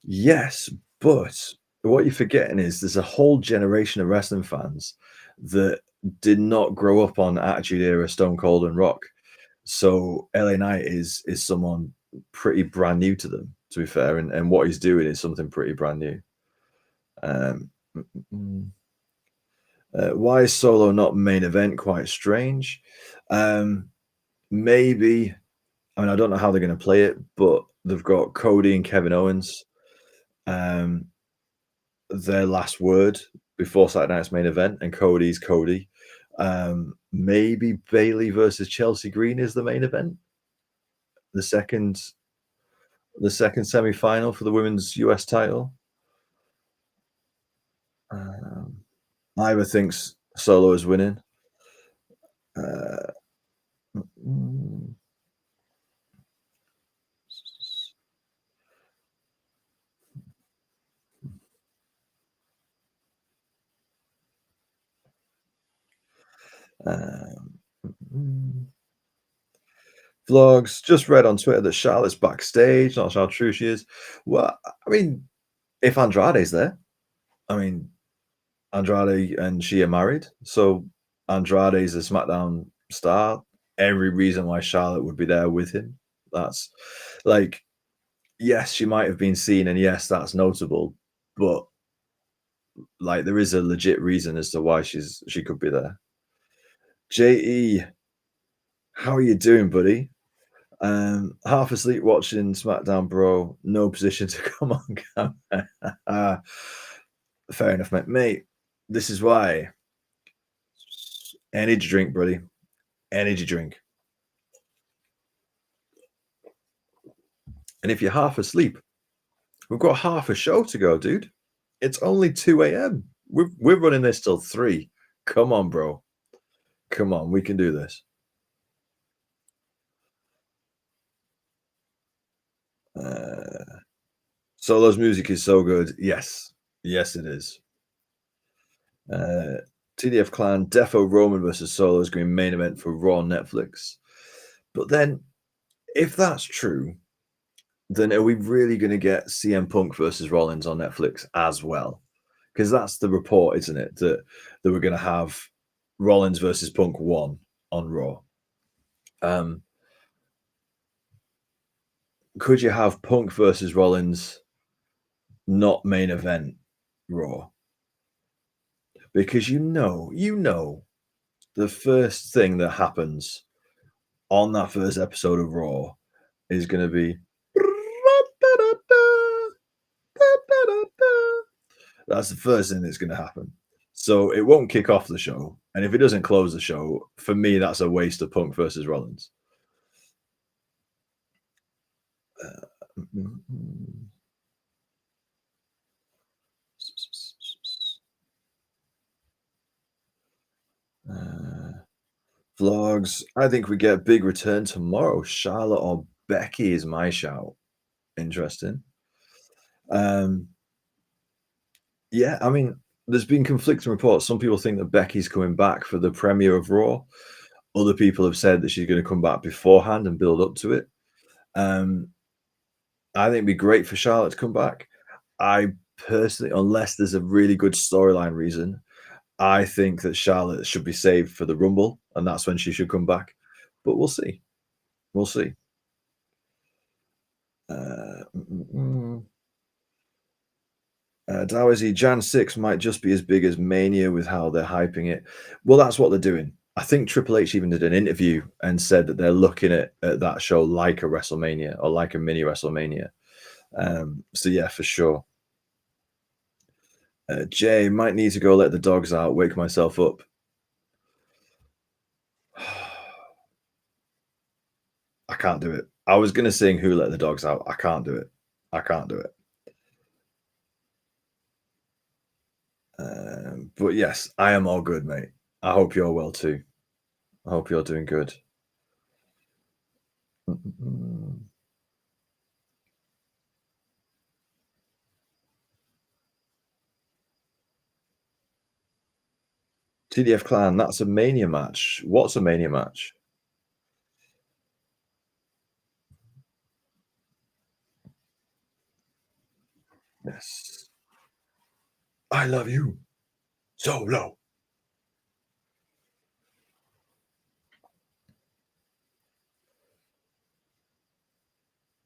S1: Yes, but what you're forgetting is there's a whole generation of wrestling fans that did not grow up on Attitude Era Stone Cold and Rock. So LA Knight is someone pretty brand new to them, to be fair, and what he's doing is something pretty brand new. Um, mm, mm, mm. Why is Solo not main event? Quite strange. Um, maybe, I mean, I don't know how they're going to play it, but they've got Cody and Kevin Owens. Um, their last word before Saturday night's main event, and Cody's Cody. Maybe Bailey versus Chelsea Green is the main event. The second, the second semi-final for the women's US title. Um, Ivor thinks Solo is winning. Uh, mm, um, mm. Vlogs just read on Twitter that Charlotte's backstage. Not sure how true she is. Well, I mean, if Andrade's there, I mean, Andrade and she are married, so Andrade's a SmackDown star. Every reason why Charlotte would be there with him. That's like, yes, she might have been seen, and yes, that's notable, but Like there is a legit reason as to why she could be there. JE, how are you doing, buddy? Half asleep watching SmackDown, bro. No position to come on camera. Fair enough, mate. Mate, this is why. Energy drink, buddy. Energy drink. And if you're half asleep, we've got half a show to go, dude. It's only 2 a.m. We're running this till 3. Come on, bro. Come on, we can do this. Solo's music is so good. Yes. Yes, it is. Uh, TDF Clan, Defo Roman versus Solo is going to be main event for Raw on Netflix. But then, if that's true, then are we really going to get CM Punk versus Rollins on Netflix as well? Because that's the report, isn't it? That we're going to have Rollins versus Punk 1 on Raw. Could you have Punk versus Rollins not main event Raw? Because the first thing that happens on that first episode of Raw is going to be that's the first thing that's going to happen. So it won't kick off the show, and if it doesn't close the show, for me, that's a waste of Punk versus Rollins. Vlogs. I think we get a big return tomorrow. Charlotte or Becky is my shout. Interesting. Yeah, I mean, there's been conflicting reports. Some people think that Becky's coming back for the premiere of Raw. Other people have said that she's going to come back beforehand and build up to it. I think it'd be great for Charlotte to come back. I personally, unless there's a really good storyline reason, I think that Charlotte should be saved for the Rumble, and that's when she should come back. But we'll see. We'll see. Dawazi, Jan 6 might just be as big as Mania with how they're hyping it. Well, that's what they're doing. I think Triple H even did an interview and said that they're looking at that show like a WrestleMania or like a mini WrestleMania. So, yeah, for sure. Jay, might need to go let the dogs out, wake myself up. I can't do it. I was going to sing Who Let the Dogs Out. I can't do it. I can't do it. But yes, I am all good, mate. I hope you're well too. I hope you're doing good. TDF Clan, that's a Mania match. What's a Mania match? Yes. I love you. Solo.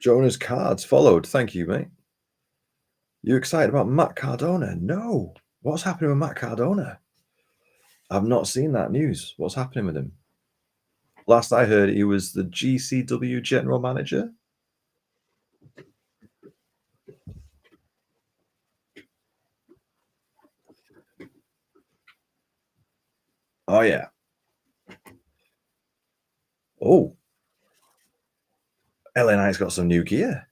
S1: Jonah's cards followed. Thank you, mate. You excited about Matt Cardona? No. What's happening with Matt Cardona? I've not seen that news. What's happening with him? Last I heard, he was the GCW general manager. Oh, yeah. Oh. LA Knight's got some new gear.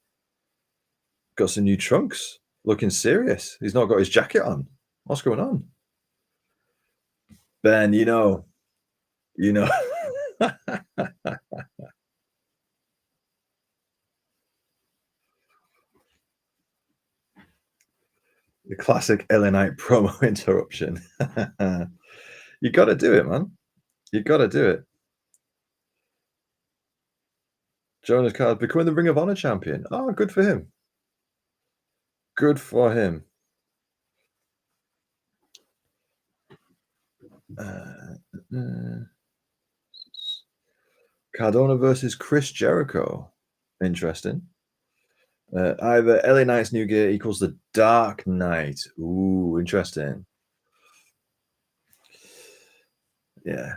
S1: Got some new trunks. Looking serious. He's not got his jacket on. What's going on? Ben, you know. The classic LA Knight promo interruption. You got to do it, man. You got to do it. Jonas Card becoming the Ring of Honor champion. Oh, good for him. Good for him. Cardona versus Chris Jericho. Interesting. Either LA Knight's new gear equals the Dark Knight. Ooh, interesting. Yeah.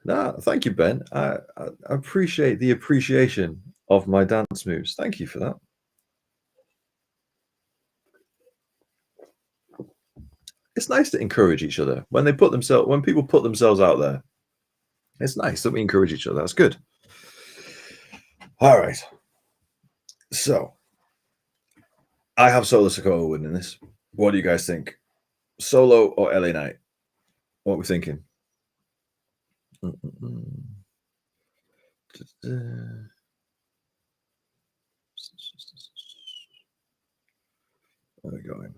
S1: No, thank you, Ben. I appreciate the appreciation of my dance moves. Thank you for that. It's nice to encourage each other when when people put themselves out there. It's nice that we encourage each other. That's good. All right. So I have Solo Sokoa winning this. What do you guys think? Solo or LA Knight? What are we thinking? Mm-mm-mm. Where are we going?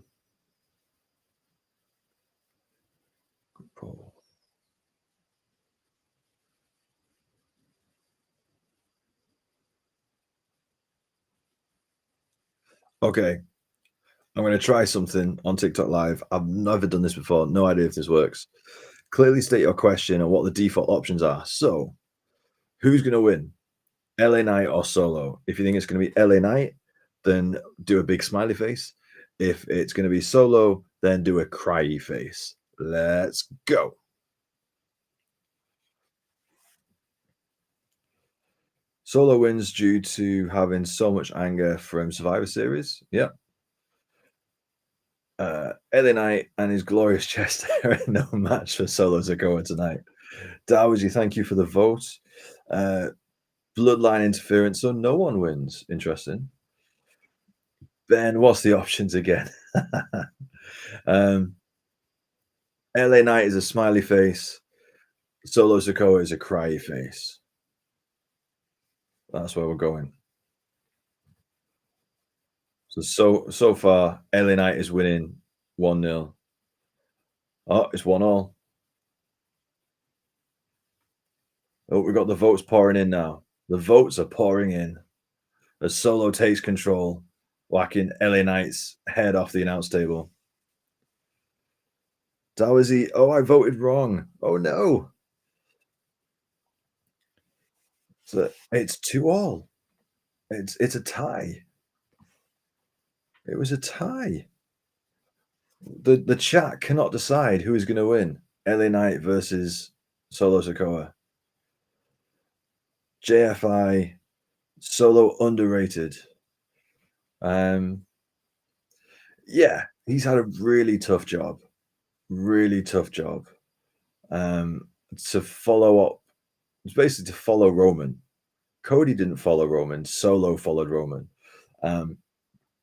S1: Cool. Okay, I'm going to try something on TikTok Live. I've never done this before. No idea if this works. Clearly state your question and what the default options are. So, who's going to win? LA Knight or Solo? If you think it's going to be LA Knight, then do a big smiley face. If it's going to be Solo, then do a cryy face. Let's go. Solo wins due to having so much anger from Survivor Series. Yep. LA Knight and his glorious chest are no match for Solo Sikoa tonight. Dawaji, thank you for the vote. Uh, bloodline interference, so no one wins. Interesting. Ben, what's the options again? um, LA Knight is a smiley face. Solo Sikoa is a cryy face. That's where we're going. So far, LA Knight is winning 1-0. Oh, it's 1-all. Oh, we've got the votes pouring in now. The votes are pouring in as Solo takes control, whacking LA Knight's head off the announce table. Dawazi, oh, I voted wrong. Oh no. So it's 2-all. It's a tie. It was a tie. The chat cannot decide who is going to win. LA Knight versus Solo Sikoa. JFI Solo underrated. Yeah, he's had a really tough job. Really tough job. Um, to follow up, it's basically to follow Roman. Cody didn't follow Roman. Solo followed Roman. Um,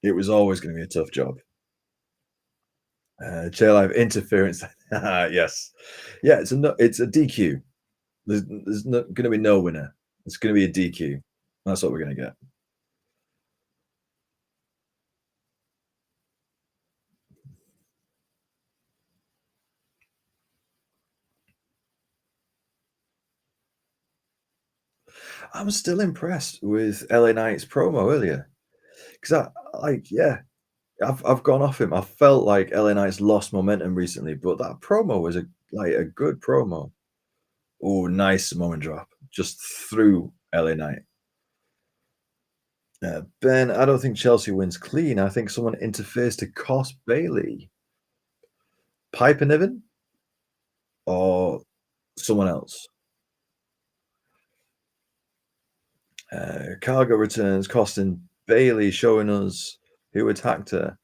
S1: it was always going to be a tough job. J Live interference. Yes, yeah. It's a DQ. There's going to be no winner. It's going to be a DQ. That's what we're going to get. I'm still impressed with LA Knight's promo earlier because yeah, I've gone off him. I felt like LA Knight's lost momentum recently, but that promo was a good promo. Oh, nice moment drop just through LA Knight. Ben, I don't think Chelsea wins clean. I think someone interferes to cost Bailey. Piper Niven or someone else. Cargo returns, costing Bailey, showing us who attacked her.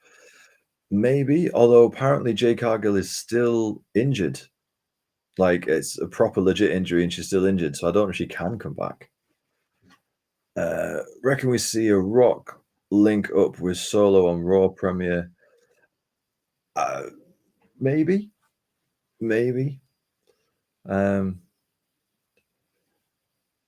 S1: Maybe, although apparently Jay Cargill is still injured. Like it's a proper legit injury and she's still injured. So I don't know if she can come back. Reckon we see a Rock link up with Solo on Raw premiere. Uh, maybe, maybe. Um,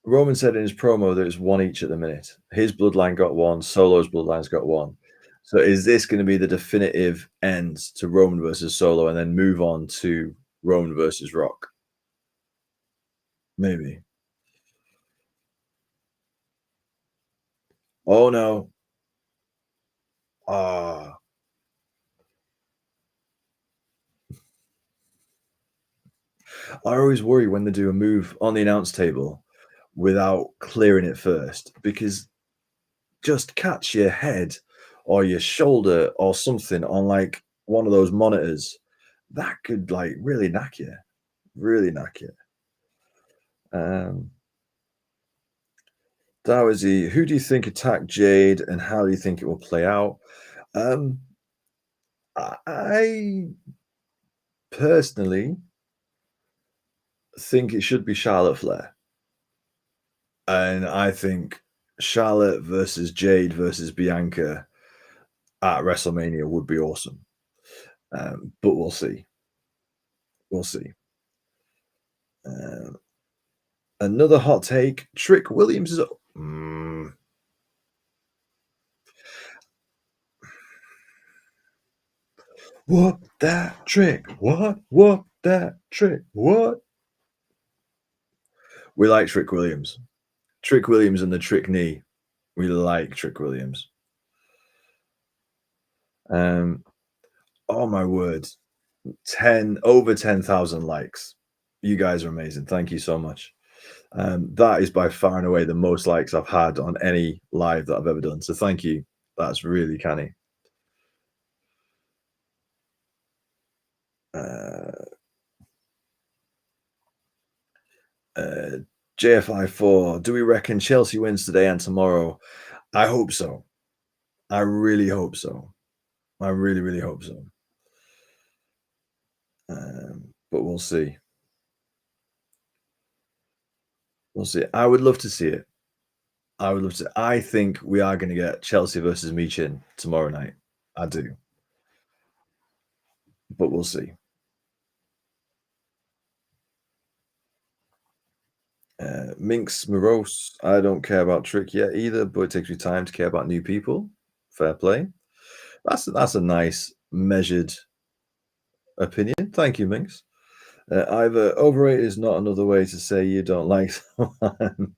S1: Roman said in his promo that it's one each at the minute. His bloodline got one, Solo's bloodline's got one. So is this going to be the definitive end to Roman versus Solo and then move on to Roman versus Rock? Maybe. Oh no. Ah. I always worry when they do a move on the announce table without clearing it first because just catch your head or your shoulder or something on like one of those monitors, that could like really knack you, really knack you. Um, Dowazy, who do you think attacked Jade and how do you think it will play out? Um, I personally think it should be Charlotte Flair. And I think Charlotte versus Jade versus Bianca at WrestleMania would be awesome. But we'll see. We'll see. Um, Another hot take: Trick Williams is. What that trick? What? What that trick? What? We like Trick Williams. Trick Williams and the Trick Knee. We like Trick Williams. Um, oh my word. 10,000 likes. You guys are amazing. Thank you so much. That is by far and away the most likes I've had on any live that I've ever done. So thank you. That's really canny. Uh, uh, JFI4, do we reckon Chelsea wins today and tomorrow? I hope so. I really hope so. I really, really hope so. But we'll see. We'll see. I would love to see it. I would love to. I think we are going to get Chelsea versus Michin tomorrow night. I do, but we'll see. Minx Morose, I don't care about Trick yet either, but it takes me time to care about new people. Fair play. That's a nice measured opinion. Thank you, Minx. Either overrated is not another way to say you don't like someone.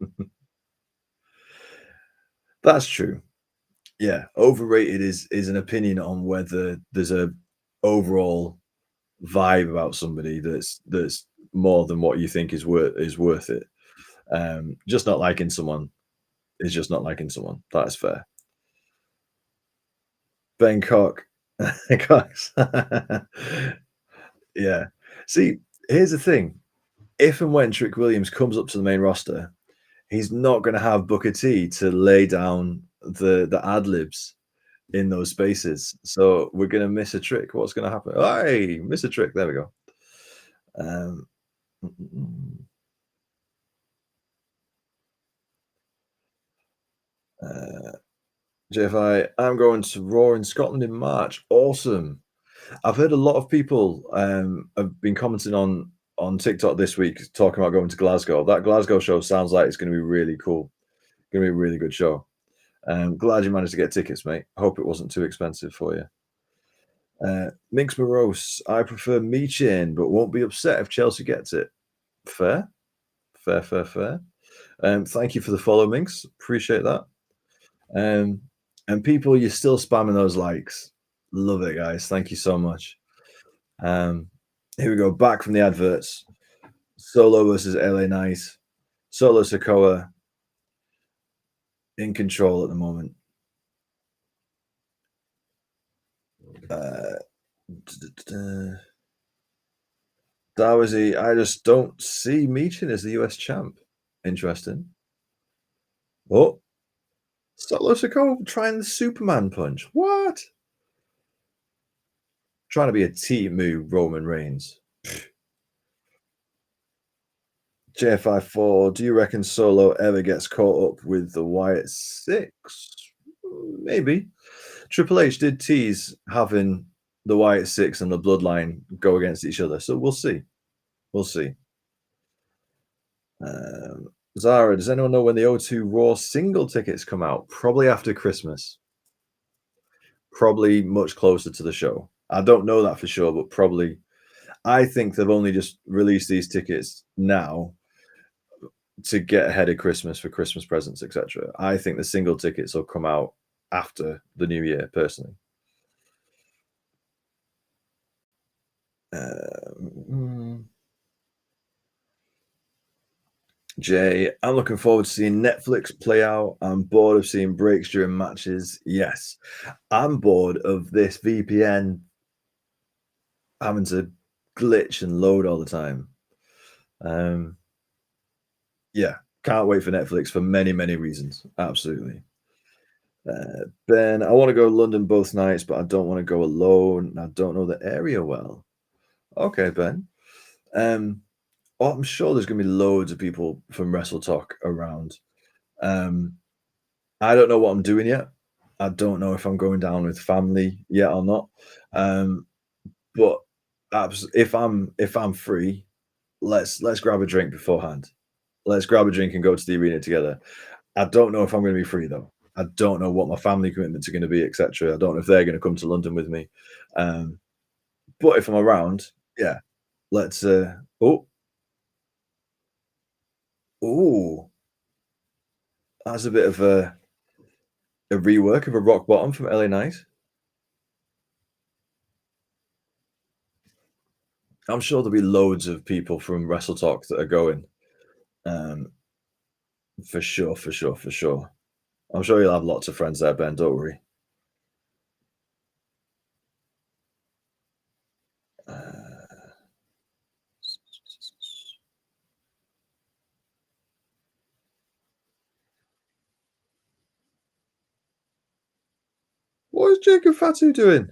S1: That's true. Yeah, overrated is an opinion on whether there's a overall vibe about somebody that's more than what you think is worth it. Just not liking someone is just not liking someone. That is fair. Bangkok. Cox. Yeah. See, here's the thing. If and when Trick Williams comes up to the main roster, he's not going to have Booker T to lay down the ad libs in those spaces. So we're going to miss a trick. What's going to happen? Hey, miss a trick. There we go. Um, mm, mm, mm. uh, JFI, I'm going to Raw in Scotland in March. Awesome. I've heard a lot of people have been commenting on TikTok this week talking about going to Glasgow. That Glasgow show sounds like it's going to be really cool. Going to be a really good show. Glad you managed to get tickets, mate. Hope it wasn't too expensive for you. Minx Morose, I prefer Michin, but won't be upset if Chelsea gets it. Fair, fair, fair, fair. Thank you for the follow, Minx. Appreciate that. Um, and people, you're still spamming those likes. Love it, guys. Thank you so much. Um, Here we go. Back from the adverts. Solo versus LA Knight. Solo Sokoa in control at the moment. Uh, Dawazi, I just don't see Michin as the US champ. Interesting. Oh, Solo Sokoa trying the Superman punch. What? Trying to be a Timu Roman Reigns. JFI4, do you reckon Solo ever gets caught up with the Wyatt Six? Maybe. Triple H did tease having the Wyatt Six and the Bloodline go against each other, so we'll see. We'll see. Zara, does anyone know when the O2 Raw single tickets come out? Probably after Christmas. Probably much closer to the show. I don't know that for sure, but probably. I think they've only just released these tickets now to get ahead of Christmas for Christmas presents, etc. I think the single tickets will come out after the new year, personally. Um, Jay, I'm looking forward to seeing Netflix play out. I'm bored of seeing breaks during matches. Yes. I'm bored of this VPN having to glitch and load all the time. Um, yeah, can't wait for Netflix for many, many reasons. Absolutely. Ben, I want to go to London both nights, but I don't want to go alone. I don't know the area well. Okay, Ben. Um, I'm sure there's going to be loads of people from Wrestle Talk around. Um, I don't know what I'm doing yet. I don't know if I'm going down with family yet or not. Um, but if I'm free, let's grab a drink beforehand. Let's grab a drink and go to the arena together. I don't know if I'm going to be free though. I don't know what my family commitments are going to be, etc. I don't know if they're going to come to London with me. Um, but if I'm around, yeah, let's. Oh, that's a bit of a rework of a rock bottom from LA Knight. I'm sure there'll be loads of people from Wrestle Talk that are going. Um, for sure, for sure, for sure. I'm sure you'll have lots of friends there, Ben. Don't worry. Uh, what is Jacob Fatu doing?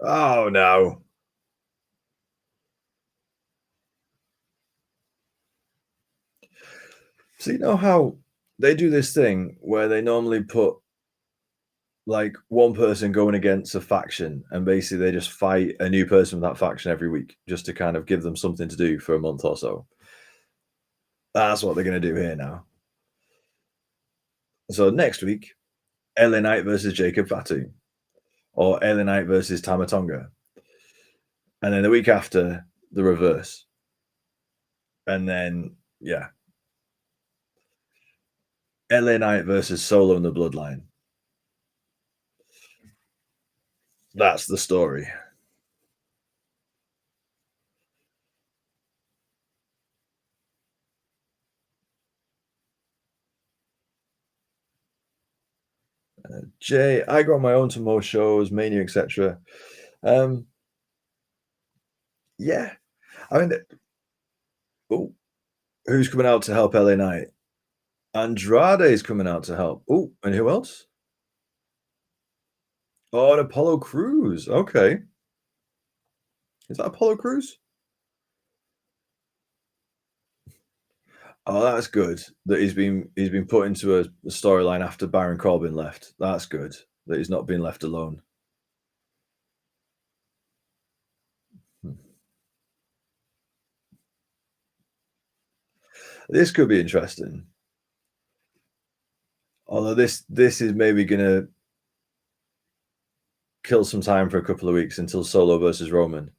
S1: Oh no! So you know how they do this thing where they normally put like one person going against a faction, and basically they just fight a new person with that faction every week, just to kind of give them something to do for a month or so. That's what they're going to do here now. So next week, LA Knight versus Jacob Fatu, or LA Knight versus Tamatonga, and then the week after, the reverse, and then yeah, LA Knight versus Solo and the Bloodline. That's the story. Jay, I got my own to most shows, Mania, etc. Um, yeah, I mean, oh, who's coming out to help LA Knight? Andrade is coming out to help. Oh, and who else? Oh, and Apollo Crews. Okay, is that Apollo Crews? Oh, that's good that he's been put into a storyline after Baron Corbin left. That's good that he's not been left alone. Hmm. This could be interesting. Although this is maybe gonna kill some time for a couple of weeks until Solo versus Roman.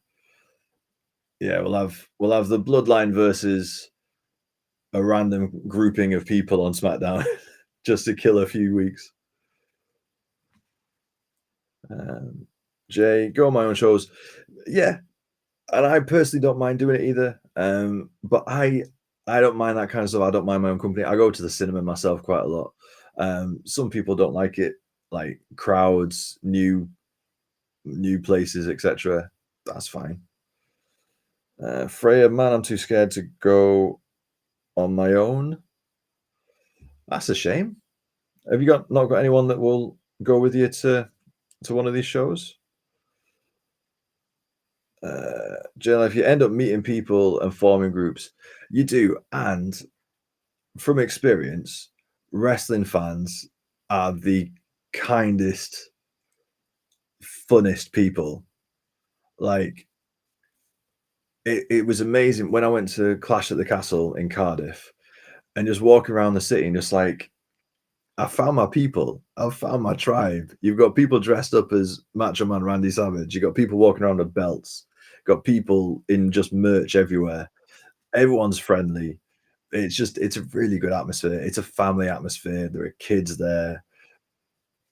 S1: Yeah, we'll have the Bloodline versus a random grouping of people on SmackDown just to kill a few weeks. Um, Jay, go on my own shows. Yeah, and I personally don't mind doing it either. But I don't mind that kind of stuff. I don't mind my own company. I go to the cinema myself quite a lot. Some people don't like it, like crowds, new places, etc. That's fine. Freya, man, I'm too scared to go on my own. That's a shame. Have you not got anyone that will go with you to one of these shows? Jill, if you end up meeting people and forming groups, you do. And from experience, wrestling fans are the kindest, funnest people. Like it was amazing when I went to Clash at the Castle in Cardiff and just walking around the city and just like I found my people. I found my tribe. You've got people dressed up as Macho Man Randy Savage. You've got people walking around with belts. Got people in just merch everywhere. Everyone's friendly. It's a really good atmosphere. It's a family atmosphere. There are kids there.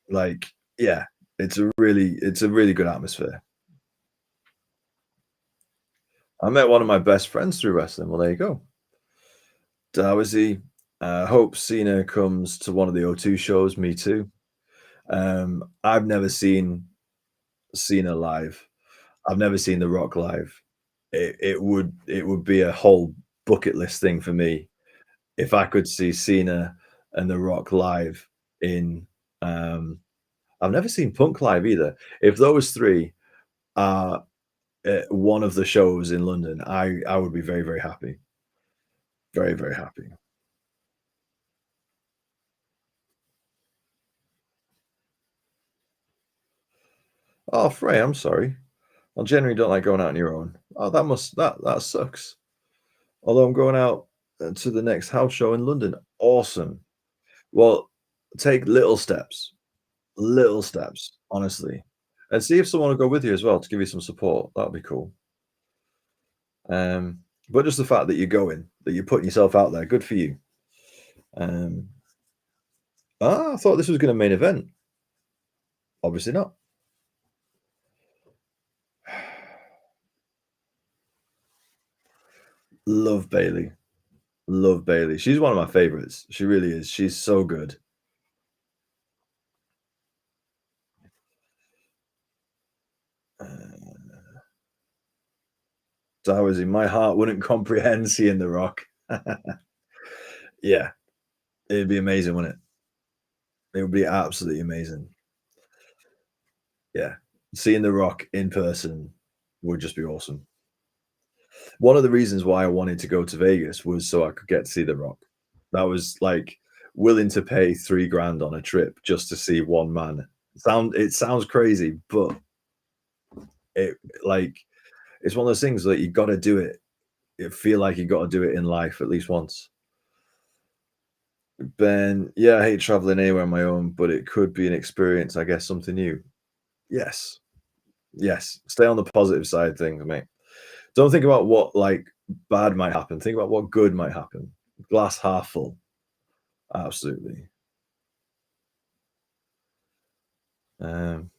S1: Like, yeah, it's a really good atmosphere. I met one of my best friends through wrestling. Well, there you go. Dowacy. Hope Cena comes to one of the O2 shows. Me too. I've never seen Cena live. I've never seen The Rock live. It would be a whole bucket list thing for me if I could see Cena and The Rock live in. I've never seen Punk live either. If those three are at one of the shows in London, I would be very very happy. Very very happy. Oh, Frey, I'm sorry. I generally don't like going out on your own. Oh, that sucks. Although I'm going out to the next house show in London. Awesome. Well, take little steps, honestly, and see if someone will go with you as well to give you some support. That'd be cool. But just the fact that you're going, that you're putting yourself out there, good for you. Um, I thought this was going to main event. Obviously not. Love Bailey. Love Bailey. She's one of my favorites. She really is. She's so good. Uh, so I was in my heart wouldn't comprehend seeing The Rock. Yeah, it'd be amazing, wouldn't it? It would be absolutely amazing. Yeah, seeing The Rock in person would just be awesome. One of the reasons why I wanted to go to Vegas was so I could get to see The Rock. That was like willing to pay 3 grand on a trip just to see one man. It sounds crazy, but it like it's one of those things that you got to do it. You feel like you got to do it in life at least once. Ben, yeah, I hate traveling anywhere on my own, but it could be an experience. I guess something new. Yes, yes. Stay on the positive side of things, mate. Don't think about what like bad might happen. Think about what good might happen. Glass half full. Absolutely. Um,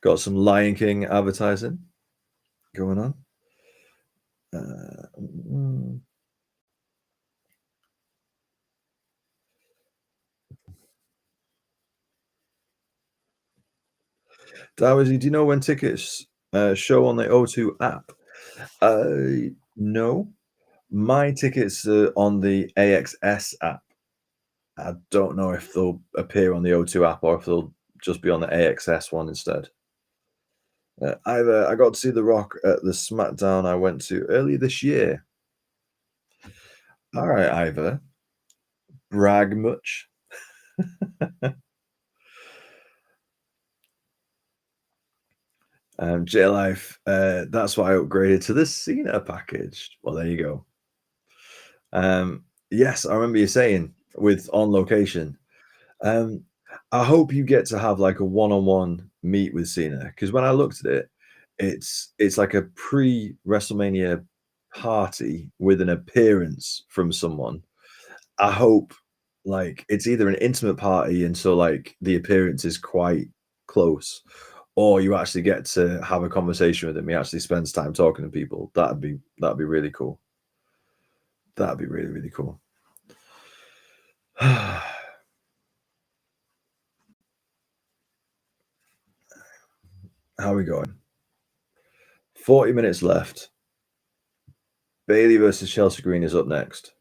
S1: got some Lion King advertising going on. Mm. Dawizi, do you know when tickets show on the O2 app? No. My tickets are on the AXS app. I don't know if they'll appear on the O2 app or if they'll just be on the AXS one instead. I got to see The Rock at the Smackdown I went to earlier this year. All right, Ivor. Brag much? J Life, that's why I upgraded to the Cena package. Well, there you go. Yes, I remember you saying with On Location. Um, I hope you get to have like a one-on-one meet with Cena because when I looked at it, it's like a pre-WrestleMania party with an appearance from someone. I hope like it's either an intimate party and so like the appearance is quite close, or you actually get to have a conversation with him. He actually spends time talking to people. That'd be really cool. That'd be really, really cool. How are we going? 40 minutes left. Bailey versus Chelsea Green is up next.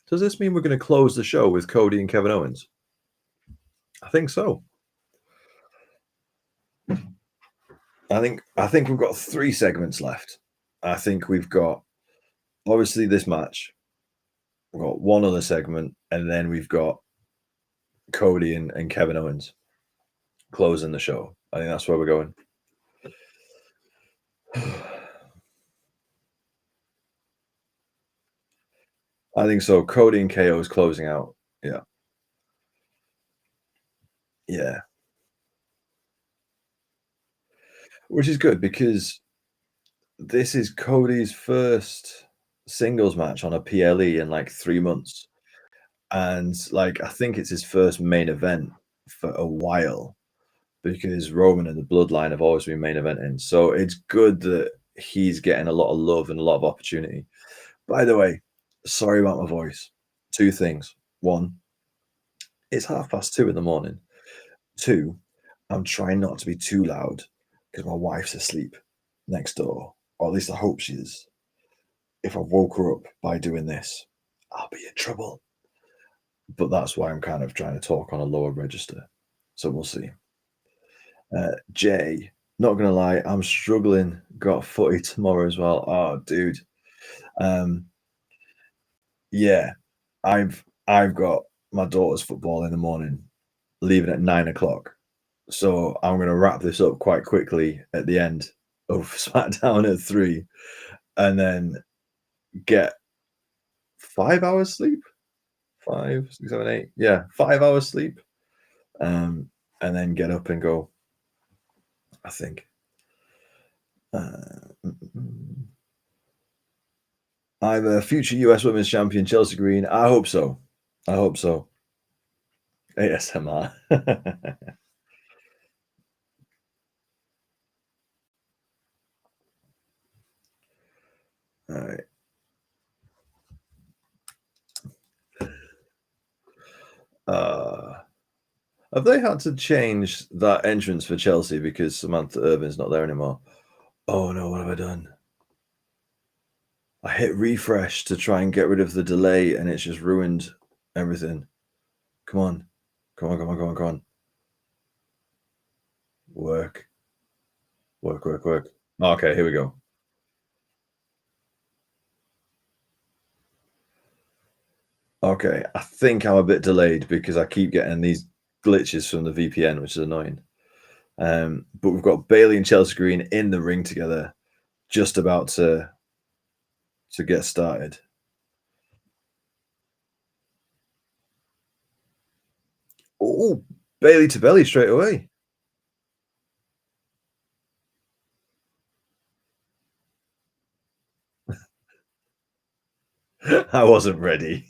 S1: Does this mean we're going to close the show with Cody and Kevin Owens? I think so. I think we've got 3 segments left. I think we've got obviously this match. We've got one other segment, and then we've got Cody and Kevin Owens closing the show. I think that's where we're going. I think so. Cody and KO is closing out. Yeah. Yeah. Which is good because this is Cody's first singles match on a PLE in like 3 months. And like I think it's his first main event for a while because Roman and the Bloodline have always been main eventing. So it's good that he's getting a lot of love and a lot of opportunity. By the way, sorry about my voice. Two things. One, it's 2:30 in the morning. Two, I'm trying not to be too loud because my wife's asleep next door, or at least I hope she is. If I woke her up by doing this, I'll be in trouble. But that's why I'm kind of trying to talk on a lower register. So we'll see. Jay, not gonna lie, I'm struggling. Got footy tomorrow as well. Oh, dude. Um, yeah, I've got my daughter's football in the morning, leaving at 9 o'clock. So I'm gonna wrap this up quite quickly at the end of SmackDown at 3, and then get 5 hours sleep. 5, 6, 7, 8. Yeah, 5 hours sleep. Um, and then get up and go. I think. I'm a future US Women's Champion, Chelsea Green. I hope so. I hope so. ASMR. All right. Uh, have they had to change that entrance for Chelsea because Samantha Irvin's not there anymore? Oh no, what have I done? I hit refresh to try and get rid of the delay and it's just ruined everything. Come on. Come on, come on, come on, come on. Work. Work, work, work. Okay, here we go. Okay, I think I'm a bit delayed because I keep getting these glitches from the VPN, which is annoying. But we've got Bailey and Chelsea Green in the ring together, just about to get started. Oh, Bailey to belly straight away. I wasn't ready.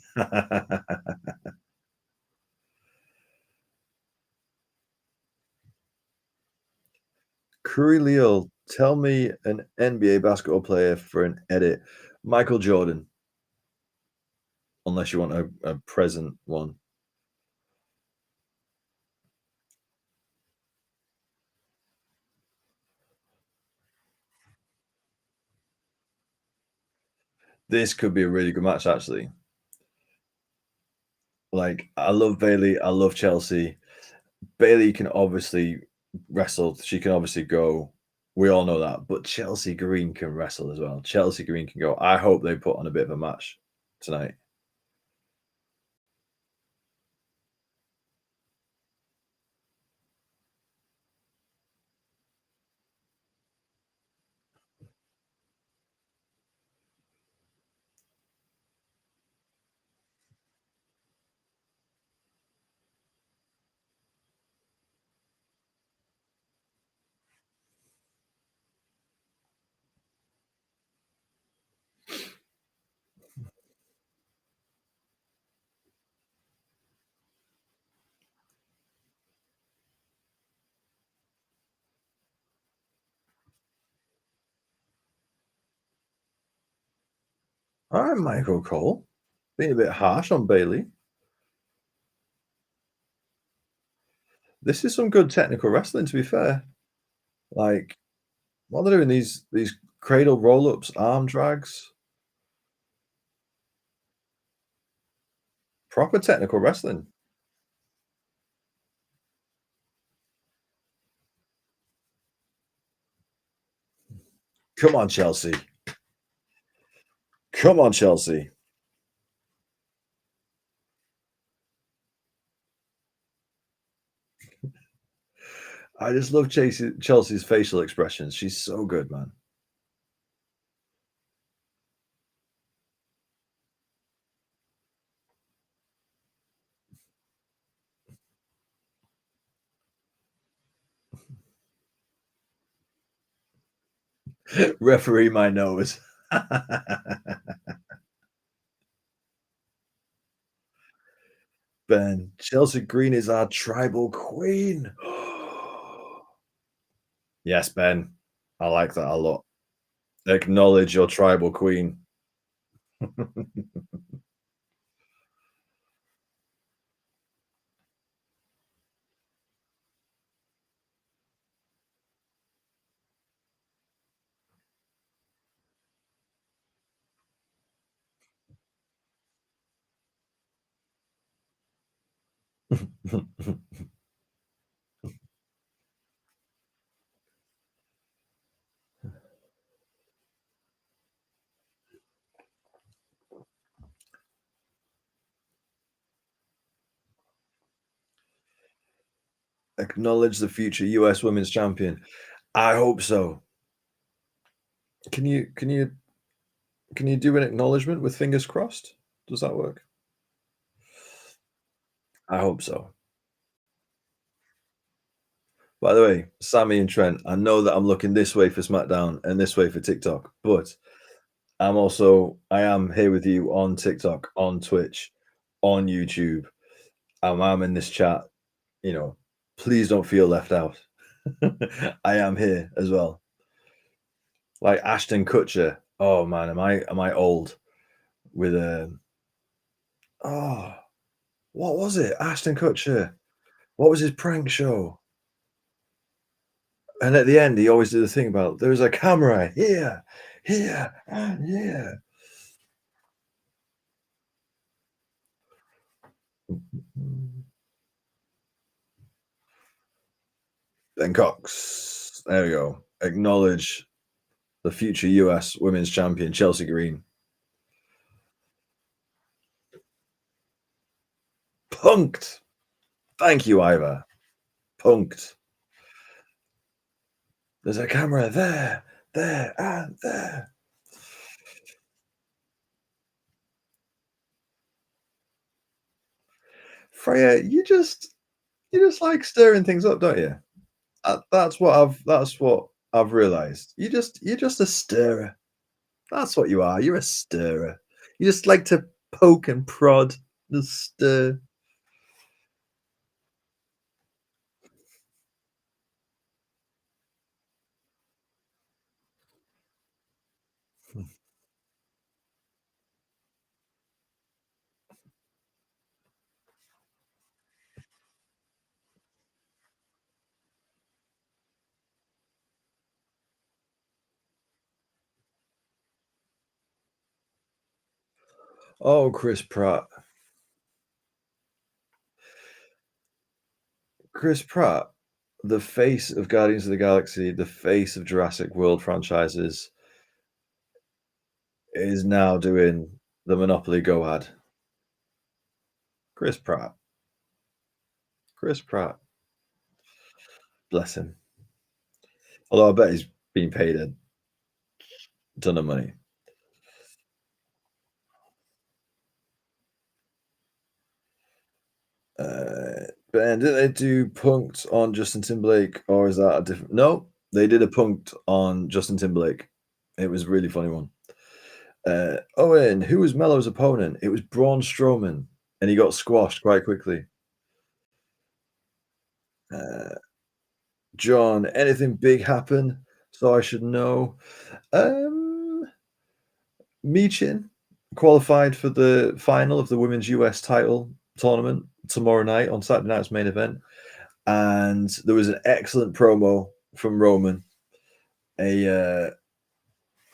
S1: Curry Leal, tell me an NBA basketball player for an edit. Michael Jordan, unless you want a present one. This could be a really good match, actually. Like, I love Bailey. I love Chelsea. Bailey can obviously wrestle. She can obviously go. We all know that. But Chelsea Green can wrestle as well. Chelsea Green can go. I hope they put on a bit of a match tonight. All right, Michael Cole. Being a bit harsh on Bailey. This is some good technical wrestling, to be fair. Like, what they're doing, these cradle roll-ups, arm drags, proper technical wrestling. Come on, Chelsea. Come on, Chelsea. I just love Chelsea's facial expressions. She's so good, man. Referee my nose. Ben, Chelsea Green is our tribal queen. Yes, Ben. I like that a lot. Acknowledge your tribal queen. Acknowledge the future US women's champion. I hope so. Can you do an acknowledgement with fingers crossed? Does that work? I hope so. By the way, Sammy and Trent, I know that I'm looking this way for SmackDown and this way for TikTok, but I am here with you on TikTok, on Twitch, on YouTube. I'm in this chat, you know, please don't feel left out. I am here as well. Like Ashton Kutcher. Oh man, am I old with a oh, what was it? Ashton Kutcher. What was his prank show? And at the end, he always did the thing about there's a camera here, here, and here. Ben Cox. There we go. Acknowledge the future US women's champion, Chelsea Green. Punked. Thank you, Ivor. Punked. There's a camera there, there, and there. Freya, you just like stirring things up, don't you? That's what I've realized. You're just a stirrer. That's what you are. You're a stirrer. You just like to poke and prod, just stir. Oh, Chris Pratt. Chris Pratt, the face of Guardians of the Galaxy, the face of Jurassic World franchises, is now doing the Monopoly Go ad. Chris Pratt. Chris Pratt. Bless him. Although I bet he's been paid a ton of money. Ben, did they do punked on Justin Timberlake, or is that a different? No, they did a punked on Justin Timberlake. It was a really funny one. Owen, who was Mello's opponent? It was Braun Strowman, and he got squashed quite quickly. Uh, John, anything big happen? So I should know. Um, Michin qualified for the final of the women's US title tournament tomorrow night on Saturday night's main event. And there was an excellent promo from Roman, a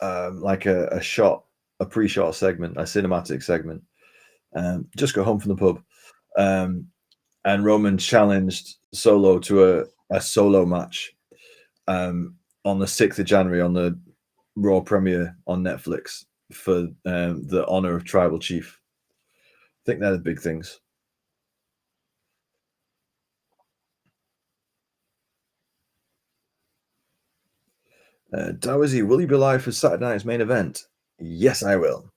S1: like a shot, a pre-shot segment, a cinematic segment. Just got home from the pub, um, and Roman challenged Solo to a solo match on the 6th of January on the Raw premiere on Netflix for the honor of Tribal Chief. I think they're the big things. Dowazy, will you be live for Saturday night's main event? Yes, I will.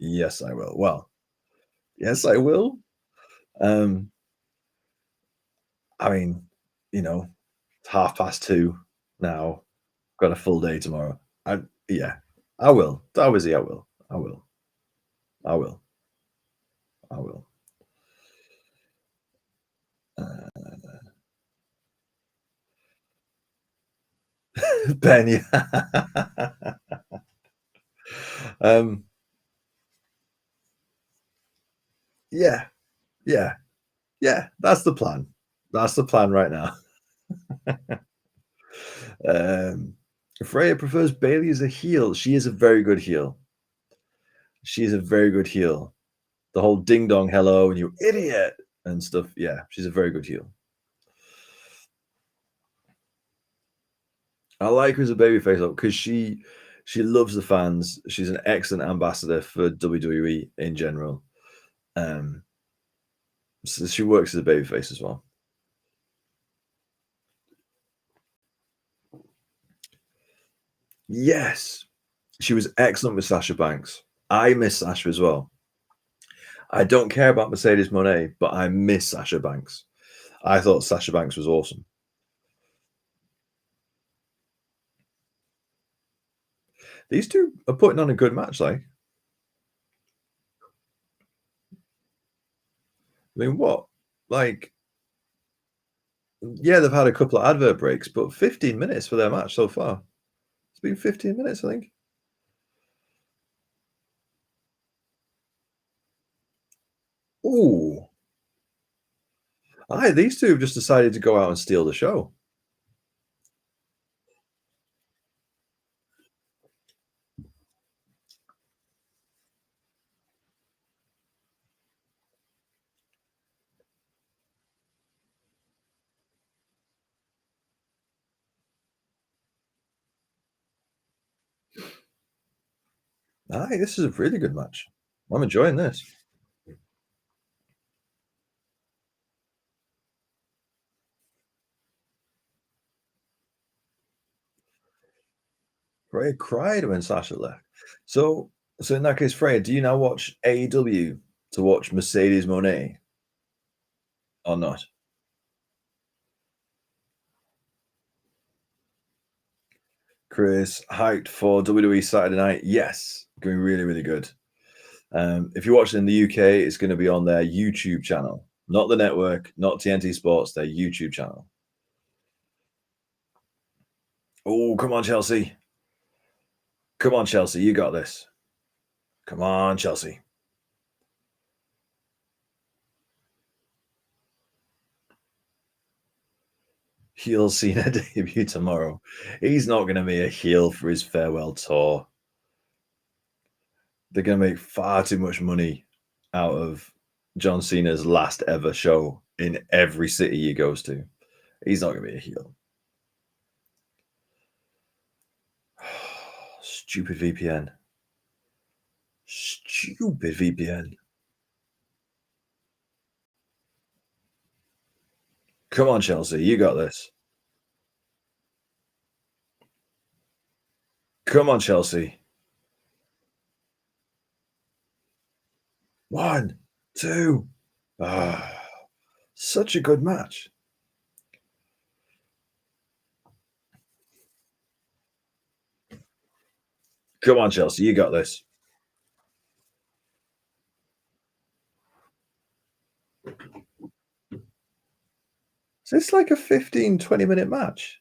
S1: Yes, I will. Well, yes, I will. Um, I mean, you know, it's 2:30 now. Got a full day tomorrow. Yeah, I will. Dowazy, I will. I will. I will. I will. Uh, Ben, yeah. Um, yeah, yeah, yeah, that's the plan. That's the plan right now. Um, Freya prefers Bailey as a heel. She is a very good heel. She is a very good heel. The whole ding dong hello and you idiot and stuff. Yeah, she's a very good heel. I like her as a babyface though, because she loves the fans. She's an excellent ambassador for WWE in general. Um, so she works as a babyface as well. Yes, she was excellent with Sasha Banks. I miss Sasha as well. I don't care about Mercedes Moné, but I miss Sasha Banks. I thought Sasha Banks was awesome. These two are putting on a good match, like. I mean, what? Like, yeah, they've had a couple of advert breaks, but 15 minutes for their match so far. It's been 15 minutes, I think. Ooh. Aye, these two have just decided to go out and steal the show. Aye, this is a really good match. I'm enjoying this. Freya cried when Sasha left. So, so in that case, Freya, do you now watch AEW to watch Mercedes Monet or not? Chris, hyped for WWE Saturday night? Yes, going really, really good. If you're watching in the UK, it's going to be on their YouTube channel, not the network, not TNT Sports, their YouTube channel. Oh, come on, Chelsea. Come on, Chelsea. You got this. Come on, Chelsea. Heel Cena debut tomorrow. He's not going to be a heel for his farewell tour. They're going to make far too much money out of John Cena's last ever show in every city he goes to. He's not going to be a heel. Stupid VPN. Stupid VPN. Come on, Chelsea. You got this. Come on, Chelsea. One, two. Ah, such a good match. Come on, Chelsea. You got this. So it's like a 15, 20-minute match,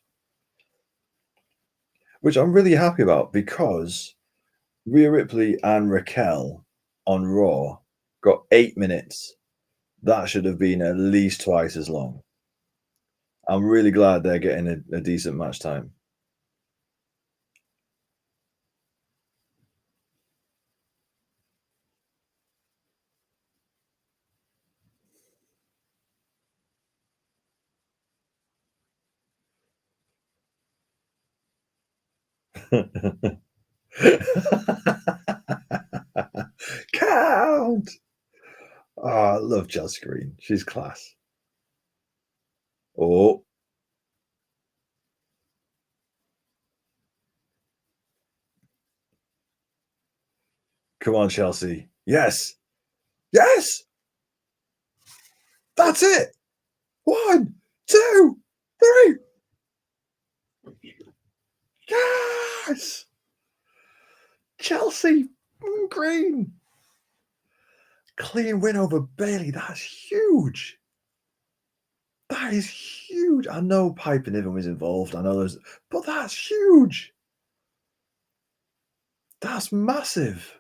S1: which I'm really happy about because Rhea Ripley and Raquel on Raw got 8 minutes. That should have been at least twice as long. I'm really glad they're getting a decent match time. Count. Oh, I love Chelsea Green. She's class. Oh, come on, Chelsea. Yes. Yes. That's it. One, two, three. Yes. Chelsea Green. Clean win over Bailey. That's huge. That is huge. I know Piper Niven was involved. I know there's, but that's huge. That's massive.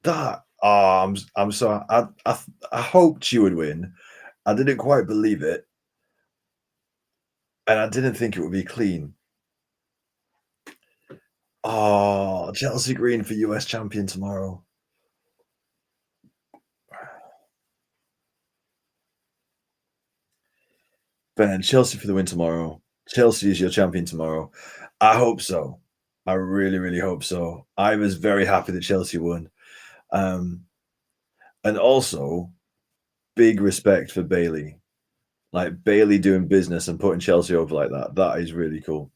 S1: That I'm sorry. I hoped she would win. I didn't quite believe it, and I didn't think it would be clean. Oh, Chelsea Green for US champion tomorrow. Ben, Chelsea for the win tomorrow. Chelsea is your champion tomorrow. I hope so. I really, really hope so. I was very happy that Chelsea won. Um, and also big respect for Bailey. Like Bailey doing business and putting Chelsea over like that. That is really cool.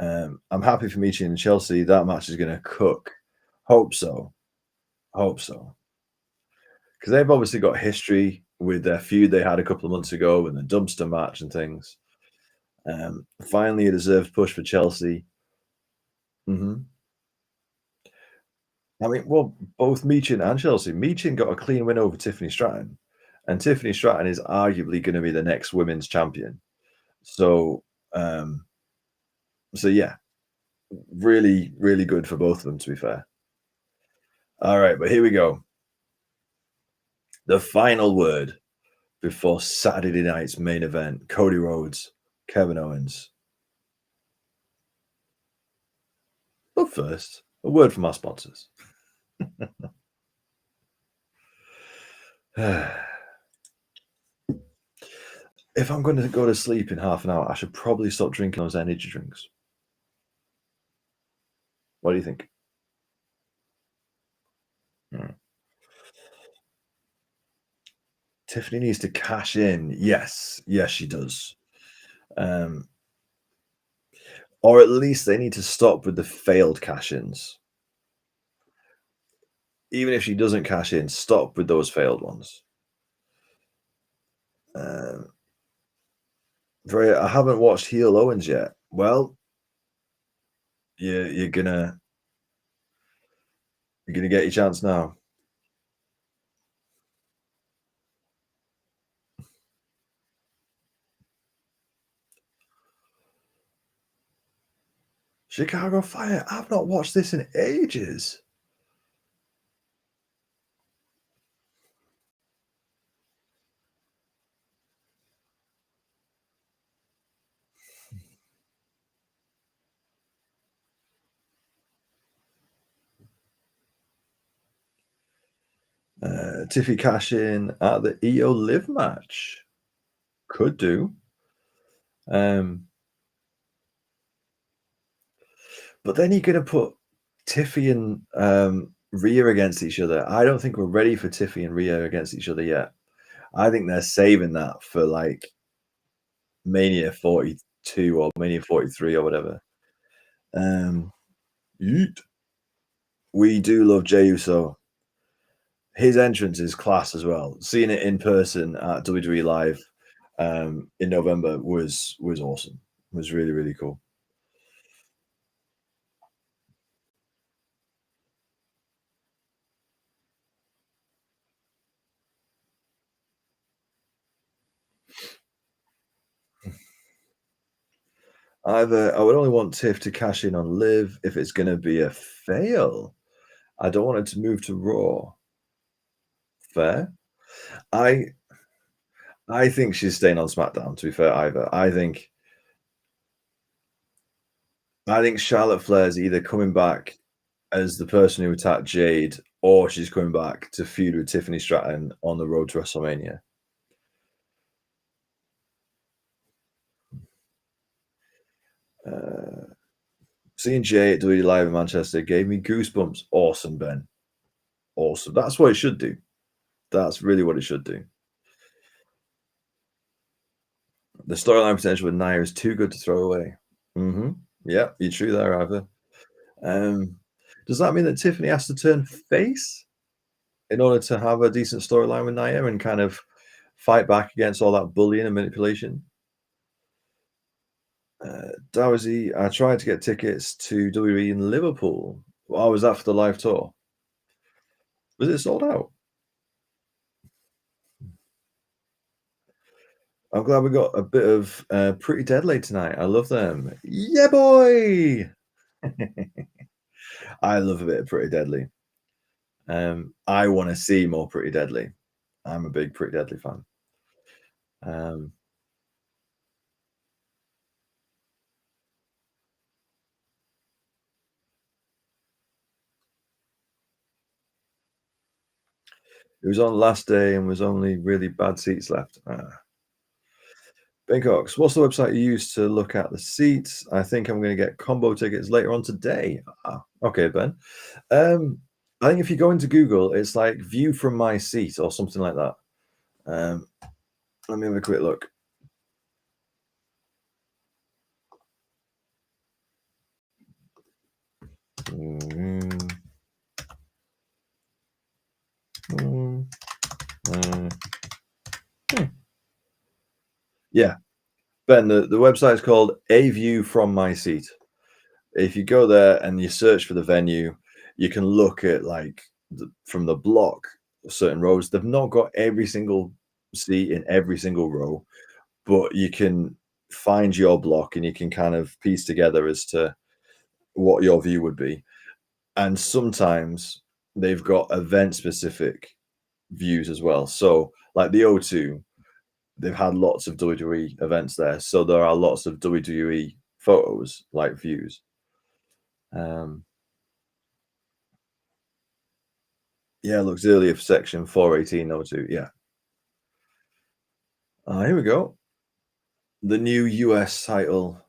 S1: I'm happy for Michi and Chelsea. That match is going to cook. Hope so. Hope so. Because they've obviously got history with their feud they had a couple of months ago and the dumpster match and things. Finally, a deserved push for Chelsea. Hmm. I mean, well, both Meechin and Chelsea. Meechin got a clean win over Tiffany Stratton, and Tiffany Stratton is arguably going to be the next women's champion. So, um, so yeah, really, really good for both of them. To be fair. All right, but here we go. The final word before Saturday night's main event: Cody Rhodes, Kevin Owens. But first, a word from our sponsors. If I'm going to go to sleep in half an hour, I should probably stop drinking those energy drinks. What do you think? Hmm. Tiffany needs to cash in. Yes, yes, she does. Um, or at least they need to stop with the failed cash-ins. Even if she doesn't cash in, stop with those failed ones. Um, I haven't watched Heel Owens yet. Well, you're gonna get your chance now. Chicago Fire. I've not watched this in ages. Tiffy cash in at the EO Live match. Could do. Um, but then you're gonna put Tiffy and Rhea against each other. I don't think we're ready for Tiffy and Rhea against each other yet. I think they're saving that for like Mania 42 or Mania 43 or whatever. Um, yeet. We do love Jey Uso. His entrance is class as well. Seeing it in person at WWE Live in November was awesome. Was really really cool. Either I would only want Tiff to cash in on Live if it's going to be a fail. I don't want it to move to Raw. Fair. I I think she's staying on SmackDown. To be fair, either I think Charlotte Flair's either coming back as the person who attacked Jade, or she's coming back to feud with Tiffany Stratton on the road to WrestleMania. Uh, Seeing Jay at WWE Live in Manchester gave me goosebumps. Awesome, Ben. Awesome. That's what it should do. That's really what it should do. The storyline potential with Nia is too good to throw away. Hmm. Yeah, you're true there, Ivor. Um, does that mean that Tiffany has to turn face in order to have a decent storyline with Nia and kind of fight back against all that bullying and manipulation? Dowsy, I tried to get tickets to WWE in Liverpool. Oh, was that for the live tour? Was it sold out? I'm glad we got a bit of Pretty Deadly tonight. I love them. Yeah, boy. I love a bit of Pretty Deadly. I want to see more Pretty Deadly. I'm a big Pretty Deadly fan. Um, it was on last day and was only really bad seats left. Bangkok's, what's the website you use to look at the seats? I think I'm going to get combo tickets later on today. Okay, Ben. Um, I think if you go into Google, it's like view from my seat or something like that. Um, let me have a quick look. Mm, mm, mm. Hmm. Yeah, Ben, the website is called A View from My Seat. If you go there and you search for the venue, you can look at like from the block certain rows. They've not got every single seat in every single row, but you can find your block and you can kind of piece together as to what your view would be. And sometimes they've got event specific views as well. So, like the O2, they've had lots of WWE events there. So, there are lots of WWE photos, like views. Um, yeah, looks earlier for section 418 O2. Yeah. Here we go. The new US title,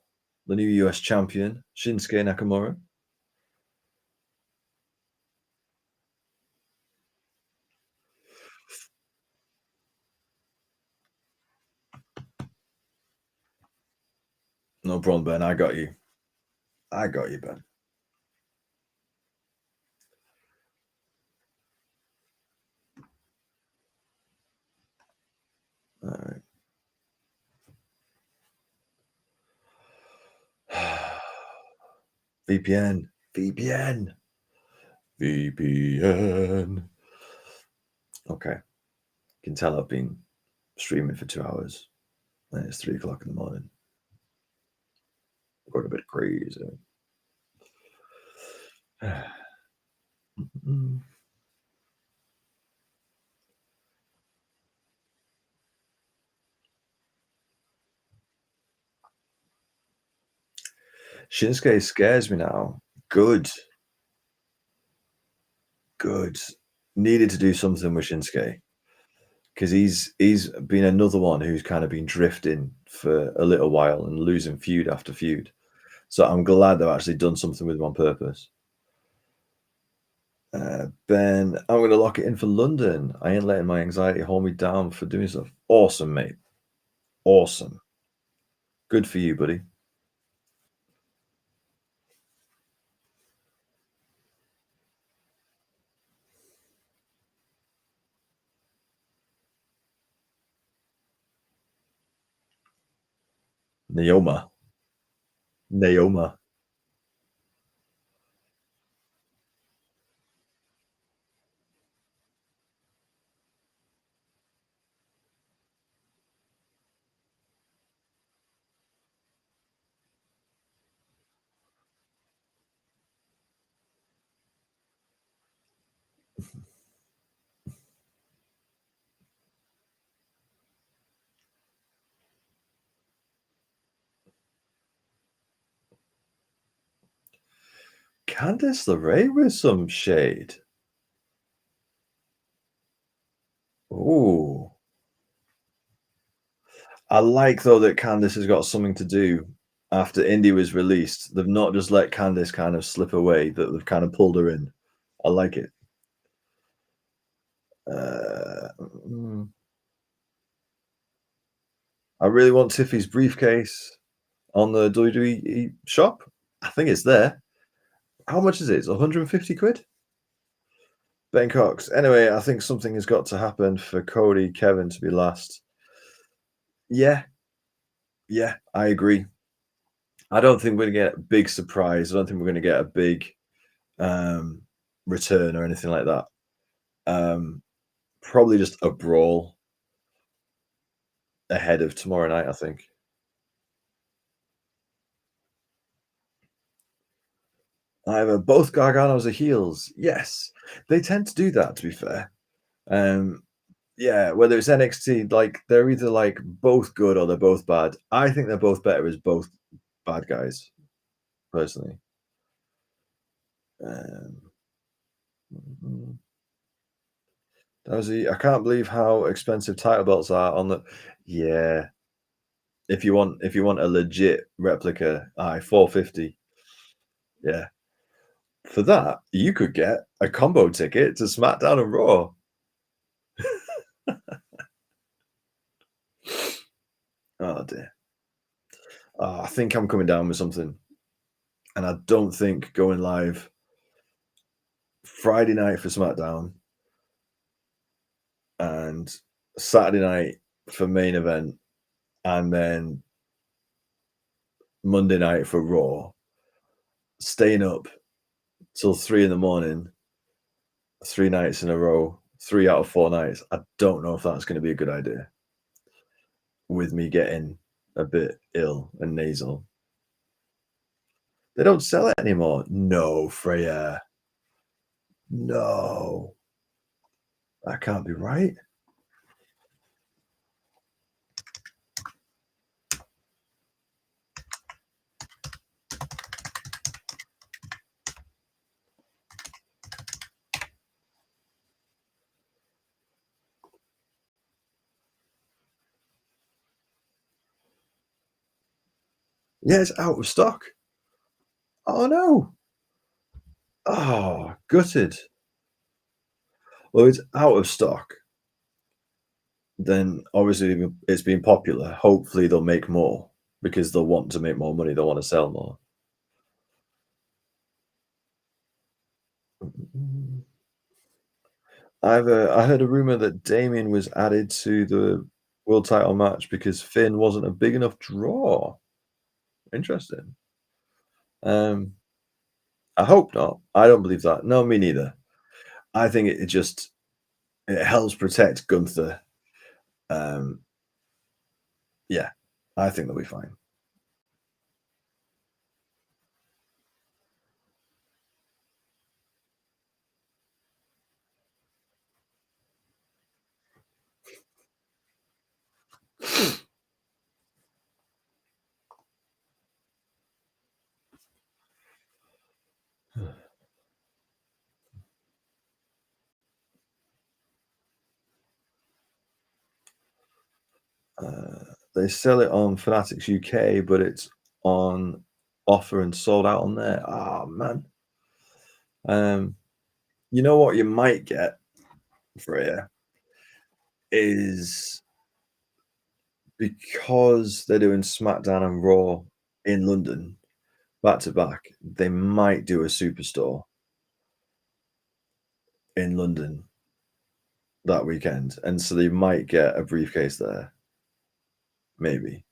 S1: the new US champion, Shinsuke Nakamura. No problem, Ben. I got you. I got you, Ben. All right. VPN. VPN. VPN. Okay. You can tell I've been streaming for 2 hours. And it's 3 o'clock in the morning. Going a bit crazy. Shinsuke scares me now. Good. Good. Needed to do something with Shinsuke because he's been another one who's kind of been drifting for a little while and losing feud after feud. So I'm glad they've actually done something with him on purpose. Ben, I'm going to lock it in for London. I ain't letting my anxiety hold me down for doing stuff. Awesome, mate. Awesome. Good for you, buddy. Neoma. Neoma. Candice LeRae with some shade. Ooh. I like though that Candice has got something to do after Indy was released. They've not just let Candice kind of slip away, that they've kind of pulled her in. I like it. Mm, I really want Tiffy's briefcase on the WWE shop. I think it's there. How much is it? It's 150 quid? Ben Cox. Anyway, I think something has got to happen for Cody Kevin to be last. Yeah, yeah, I agree. I don't think we're gonna get a big surprise. I don't think we're gonna get a big um return or anything like that. Um, probably just a brawl. ahead of tomorrow night, I think. Either both Garganos are heels. Yes, they tend to do that. To be fair, um, yeah. Whether it's NXT, like they're either like both good or they're both bad. I think they're both better as both bad guys, personally. Um, mm, that was I can't believe how expensive title belts are on the. Yeah, if you want a legit replica, 450. Yeah, for that you could get a combo ticket to SmackDown and Raw. Oh dear. I think I'm coming down with something, and I don't think going live Friday night for SmackDown and Saturday night for main event, and then Monday night for Raw, staying up till 3 in the morning, 3 nights in a row, 3 out of 4 nights. I don't know if that's going to be a good idea with me getting a bit ill and nasal. They don't sell it anymore. No, Freya. No, that can't be right. Yeah, it's out of stock. Oh no. Oh, gutted. Well, it's out of stock. Then obviously it's been popular. Hopefully they'll make more because they'll want to make more money. They'll want to sell more. I heard a rumor that Damien was added to the world title match because Finn wasn't a big enough draw. Interesting. Um, I hope not. I don't believe that. No, me neither. I think it just it helps protect Gunther. Um, yeah, I think they'll be fine. They sell it on Fanatics UK, but it's on offer and sold out on there. Oh man. Um, you know what you might get, Freya, is because they're doing SmackDown and Raw in London back to back, they might do a superstore in London that weekend. And so they might get a briefcase there, maybe.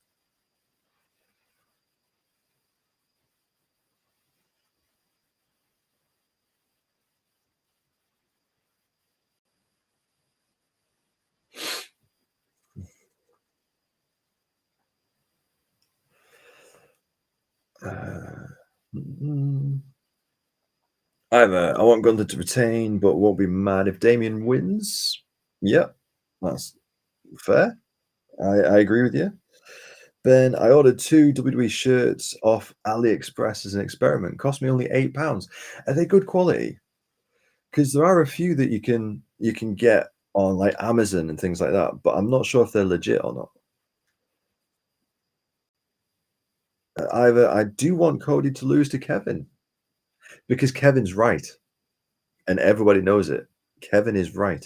S1: Uh, mm, I want Gunther to retain, but won't be mad if Damien wins. Yep, that's fair. I agree with you. Then I ordered two WWE shirts off AliExpress as an experiment. Cost me only £8. Are they good quality? Because there are a few that you can get on like Amazon and things like that, but I'm not sure if they're legit or not. Either I do want Cody to lose to Kevin because Kevin's right and everybody knows it. Kevin is right.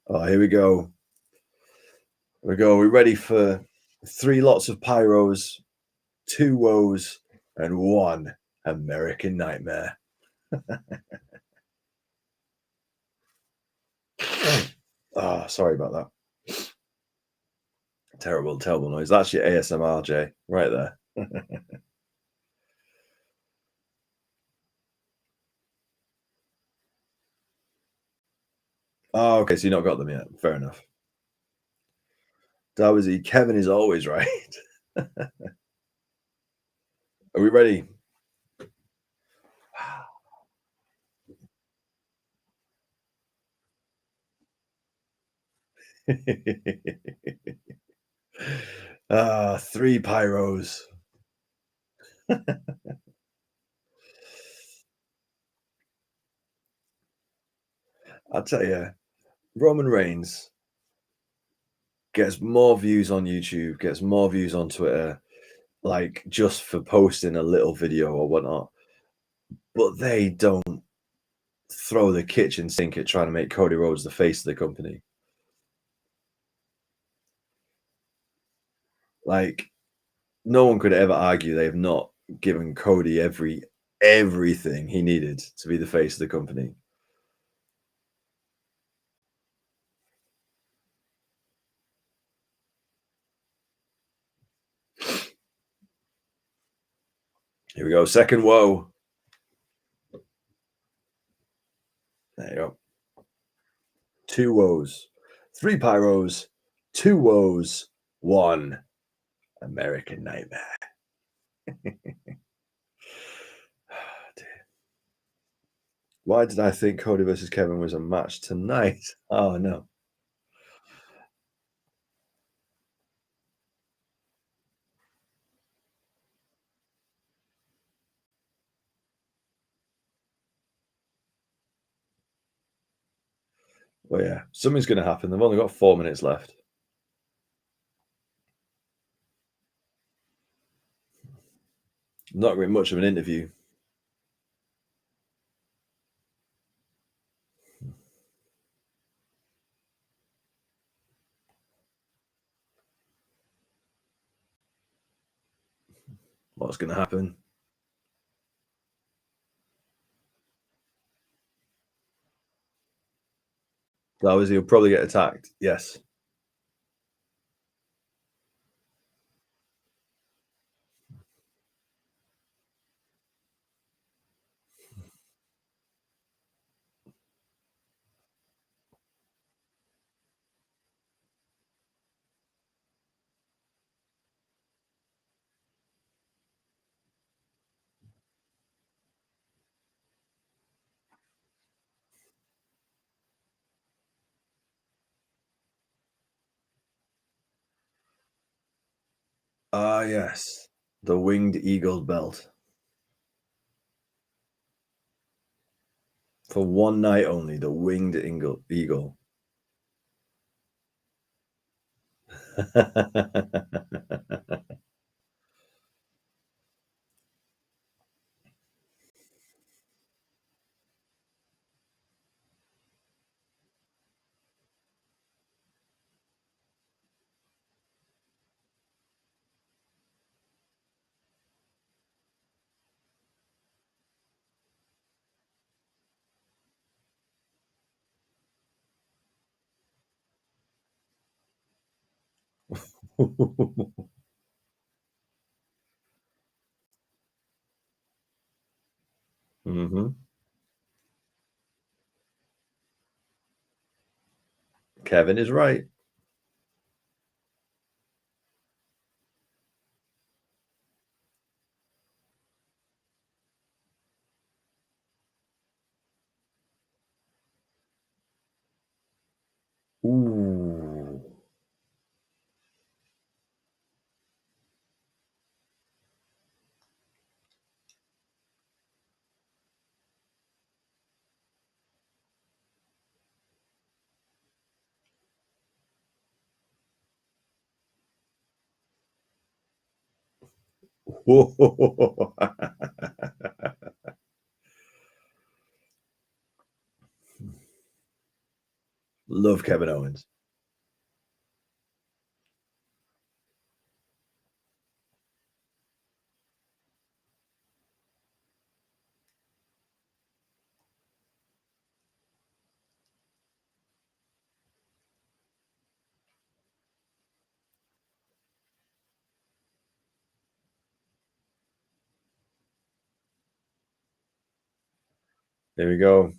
S1: Oh, here we go. Here we go. We're ready for three lots of pyros, two woes, and one American nightmare. Ah, sorry about that. Terrible, terrible noise. That's your ASMR, Jay, right there. Oh, okay, so you not got them yet. Fair enough. That was he. Kevin is always right. Are we ready? Three pyros. I'll tell you, Roman Reigns gets more views on YouTube, gets more views on Twitter, like just for posting a little video or whatnot. But they don't throw the kitchen sink at trying to make Cody Rhodes the face of the company. Like, no one could ever argue they have not given Cody everything he needed to be the face of the company. Here we go. Second woe. There you go. Two woes. Three pyros. Two woes. One American Nightmare. Why did I think Cody versus Kevin was a match tonight? Oh, no. Well, yeah, something's going to happen. They've only got 4 minutes left. Not going to be much of an interview. What's going to happen? That was he'll probably get attacked. Yes. Ah, yes. The winged eagle belt. For one night only, the winged eagle. Hmm. Kevin is right. Ooh. Love Kevin Owens. There we go.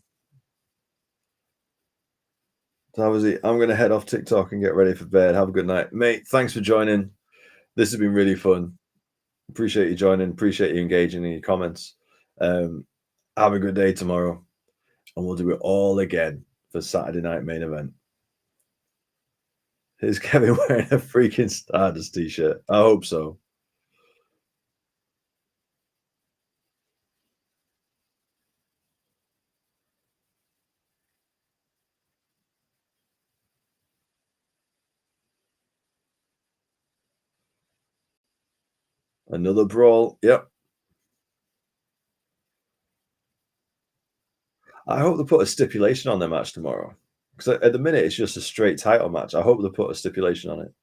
S1: That was it. I'm gonna head off TikTok and get ready for bed. Have a good night, mate. Thanks for joining. This has been really fun. Appreciate you joining. Appreciate you engaging in your comments. Um, have a good day tomorrow, and we'll do it all again for Saturday night main event. Is Kevin wearing a freaking Stardust t-shirt? I hope so. Another brawl. Yep. I hope they put a stipulation on their match tomorrow. Because at the minute it's just a straight title match. I hope they put a stipulation on it.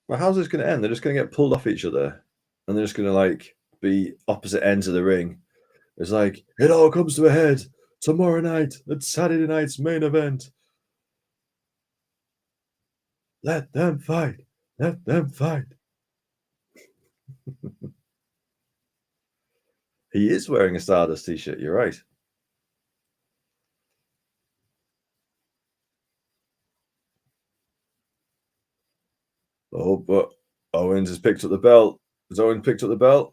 S1: Well, how's this going to end? They're just going to get pulled off each other, and they're just going to like be opposite ends of the ring. It's like it all comes to a head tomorrow night at Saturday night's main event. Let them fight. Let them fight. He is wearing a Stardust t-shirt. You're right. Oh, but Owens has picked up the belt. Has Owens picked up the belt?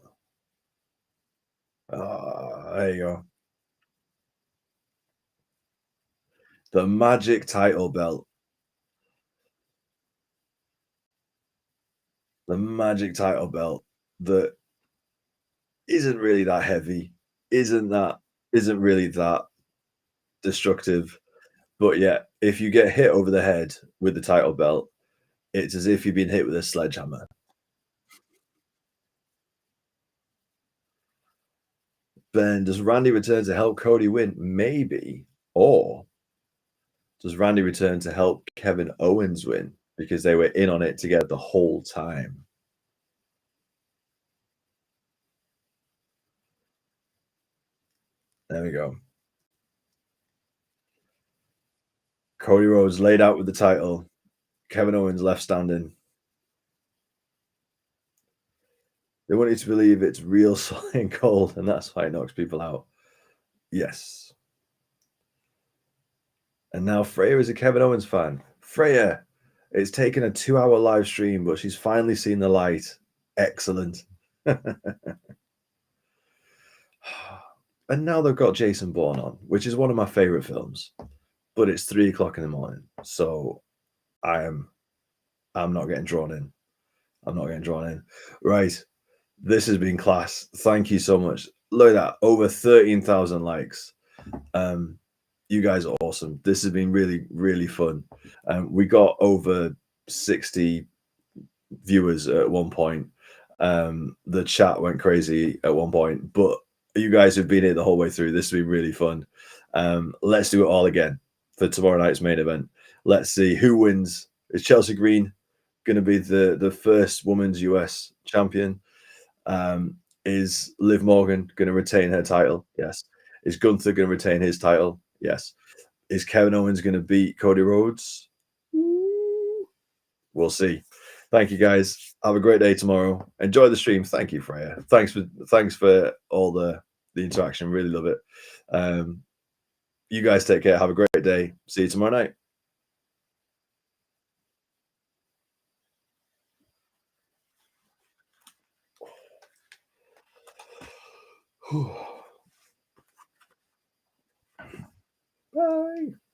S1: Ah, there you go. The magic title belt. The magic title belt that isn't really that heavy, isn't really that destructive. But yeah, if you get hit over the head with the title belt, it's as if you've been hit with a sledgehammer. Then does Randy return to help Cody win? Maybe. Or does Randy return to help Kevin Owens win? Because they were in on it together the whole time. There we go. Cody Rhodes laid out with the title. Kevin Owens left standing. They want you to believe it's real solid and cold, and that's why it knocks people out. Yes. And now Freya is a Kevin Owens fan. Freya, it's taken a 2-hour live stream, but she's finally seen the light. Excellent. And now they've got Jason Bourne on, which is one of my favorite films, but it's 3 o'clock in the morning. So I'm not getting drawn in. I'm not getting drawn in. Right. This has been class. Thank you so much. Look at that. Over 13,000 likes. You guys are awesome. This has been really, really fun. We got over 60 viewers at one point. The chat went crazy at one point, but you guys have been here the whole way through. This has been really fun. Let's do it all again for tomorrow night's main event. Let's see who wins. Is Chelsea Green going to be the first women's US champion? Is Liv Morgan going to retain her title? Yes. Is Gunther going to retain his title? Yes. Is Kevin Owens going to beat Cody Rhodes? We'll see. Thank you guys. Have a great day tomorrow. Enjoy the stream. Thank you, Freya. Thanks for all the interaction. Really love it. You guys take care. Have a great day. See you tomorrow night. Bye.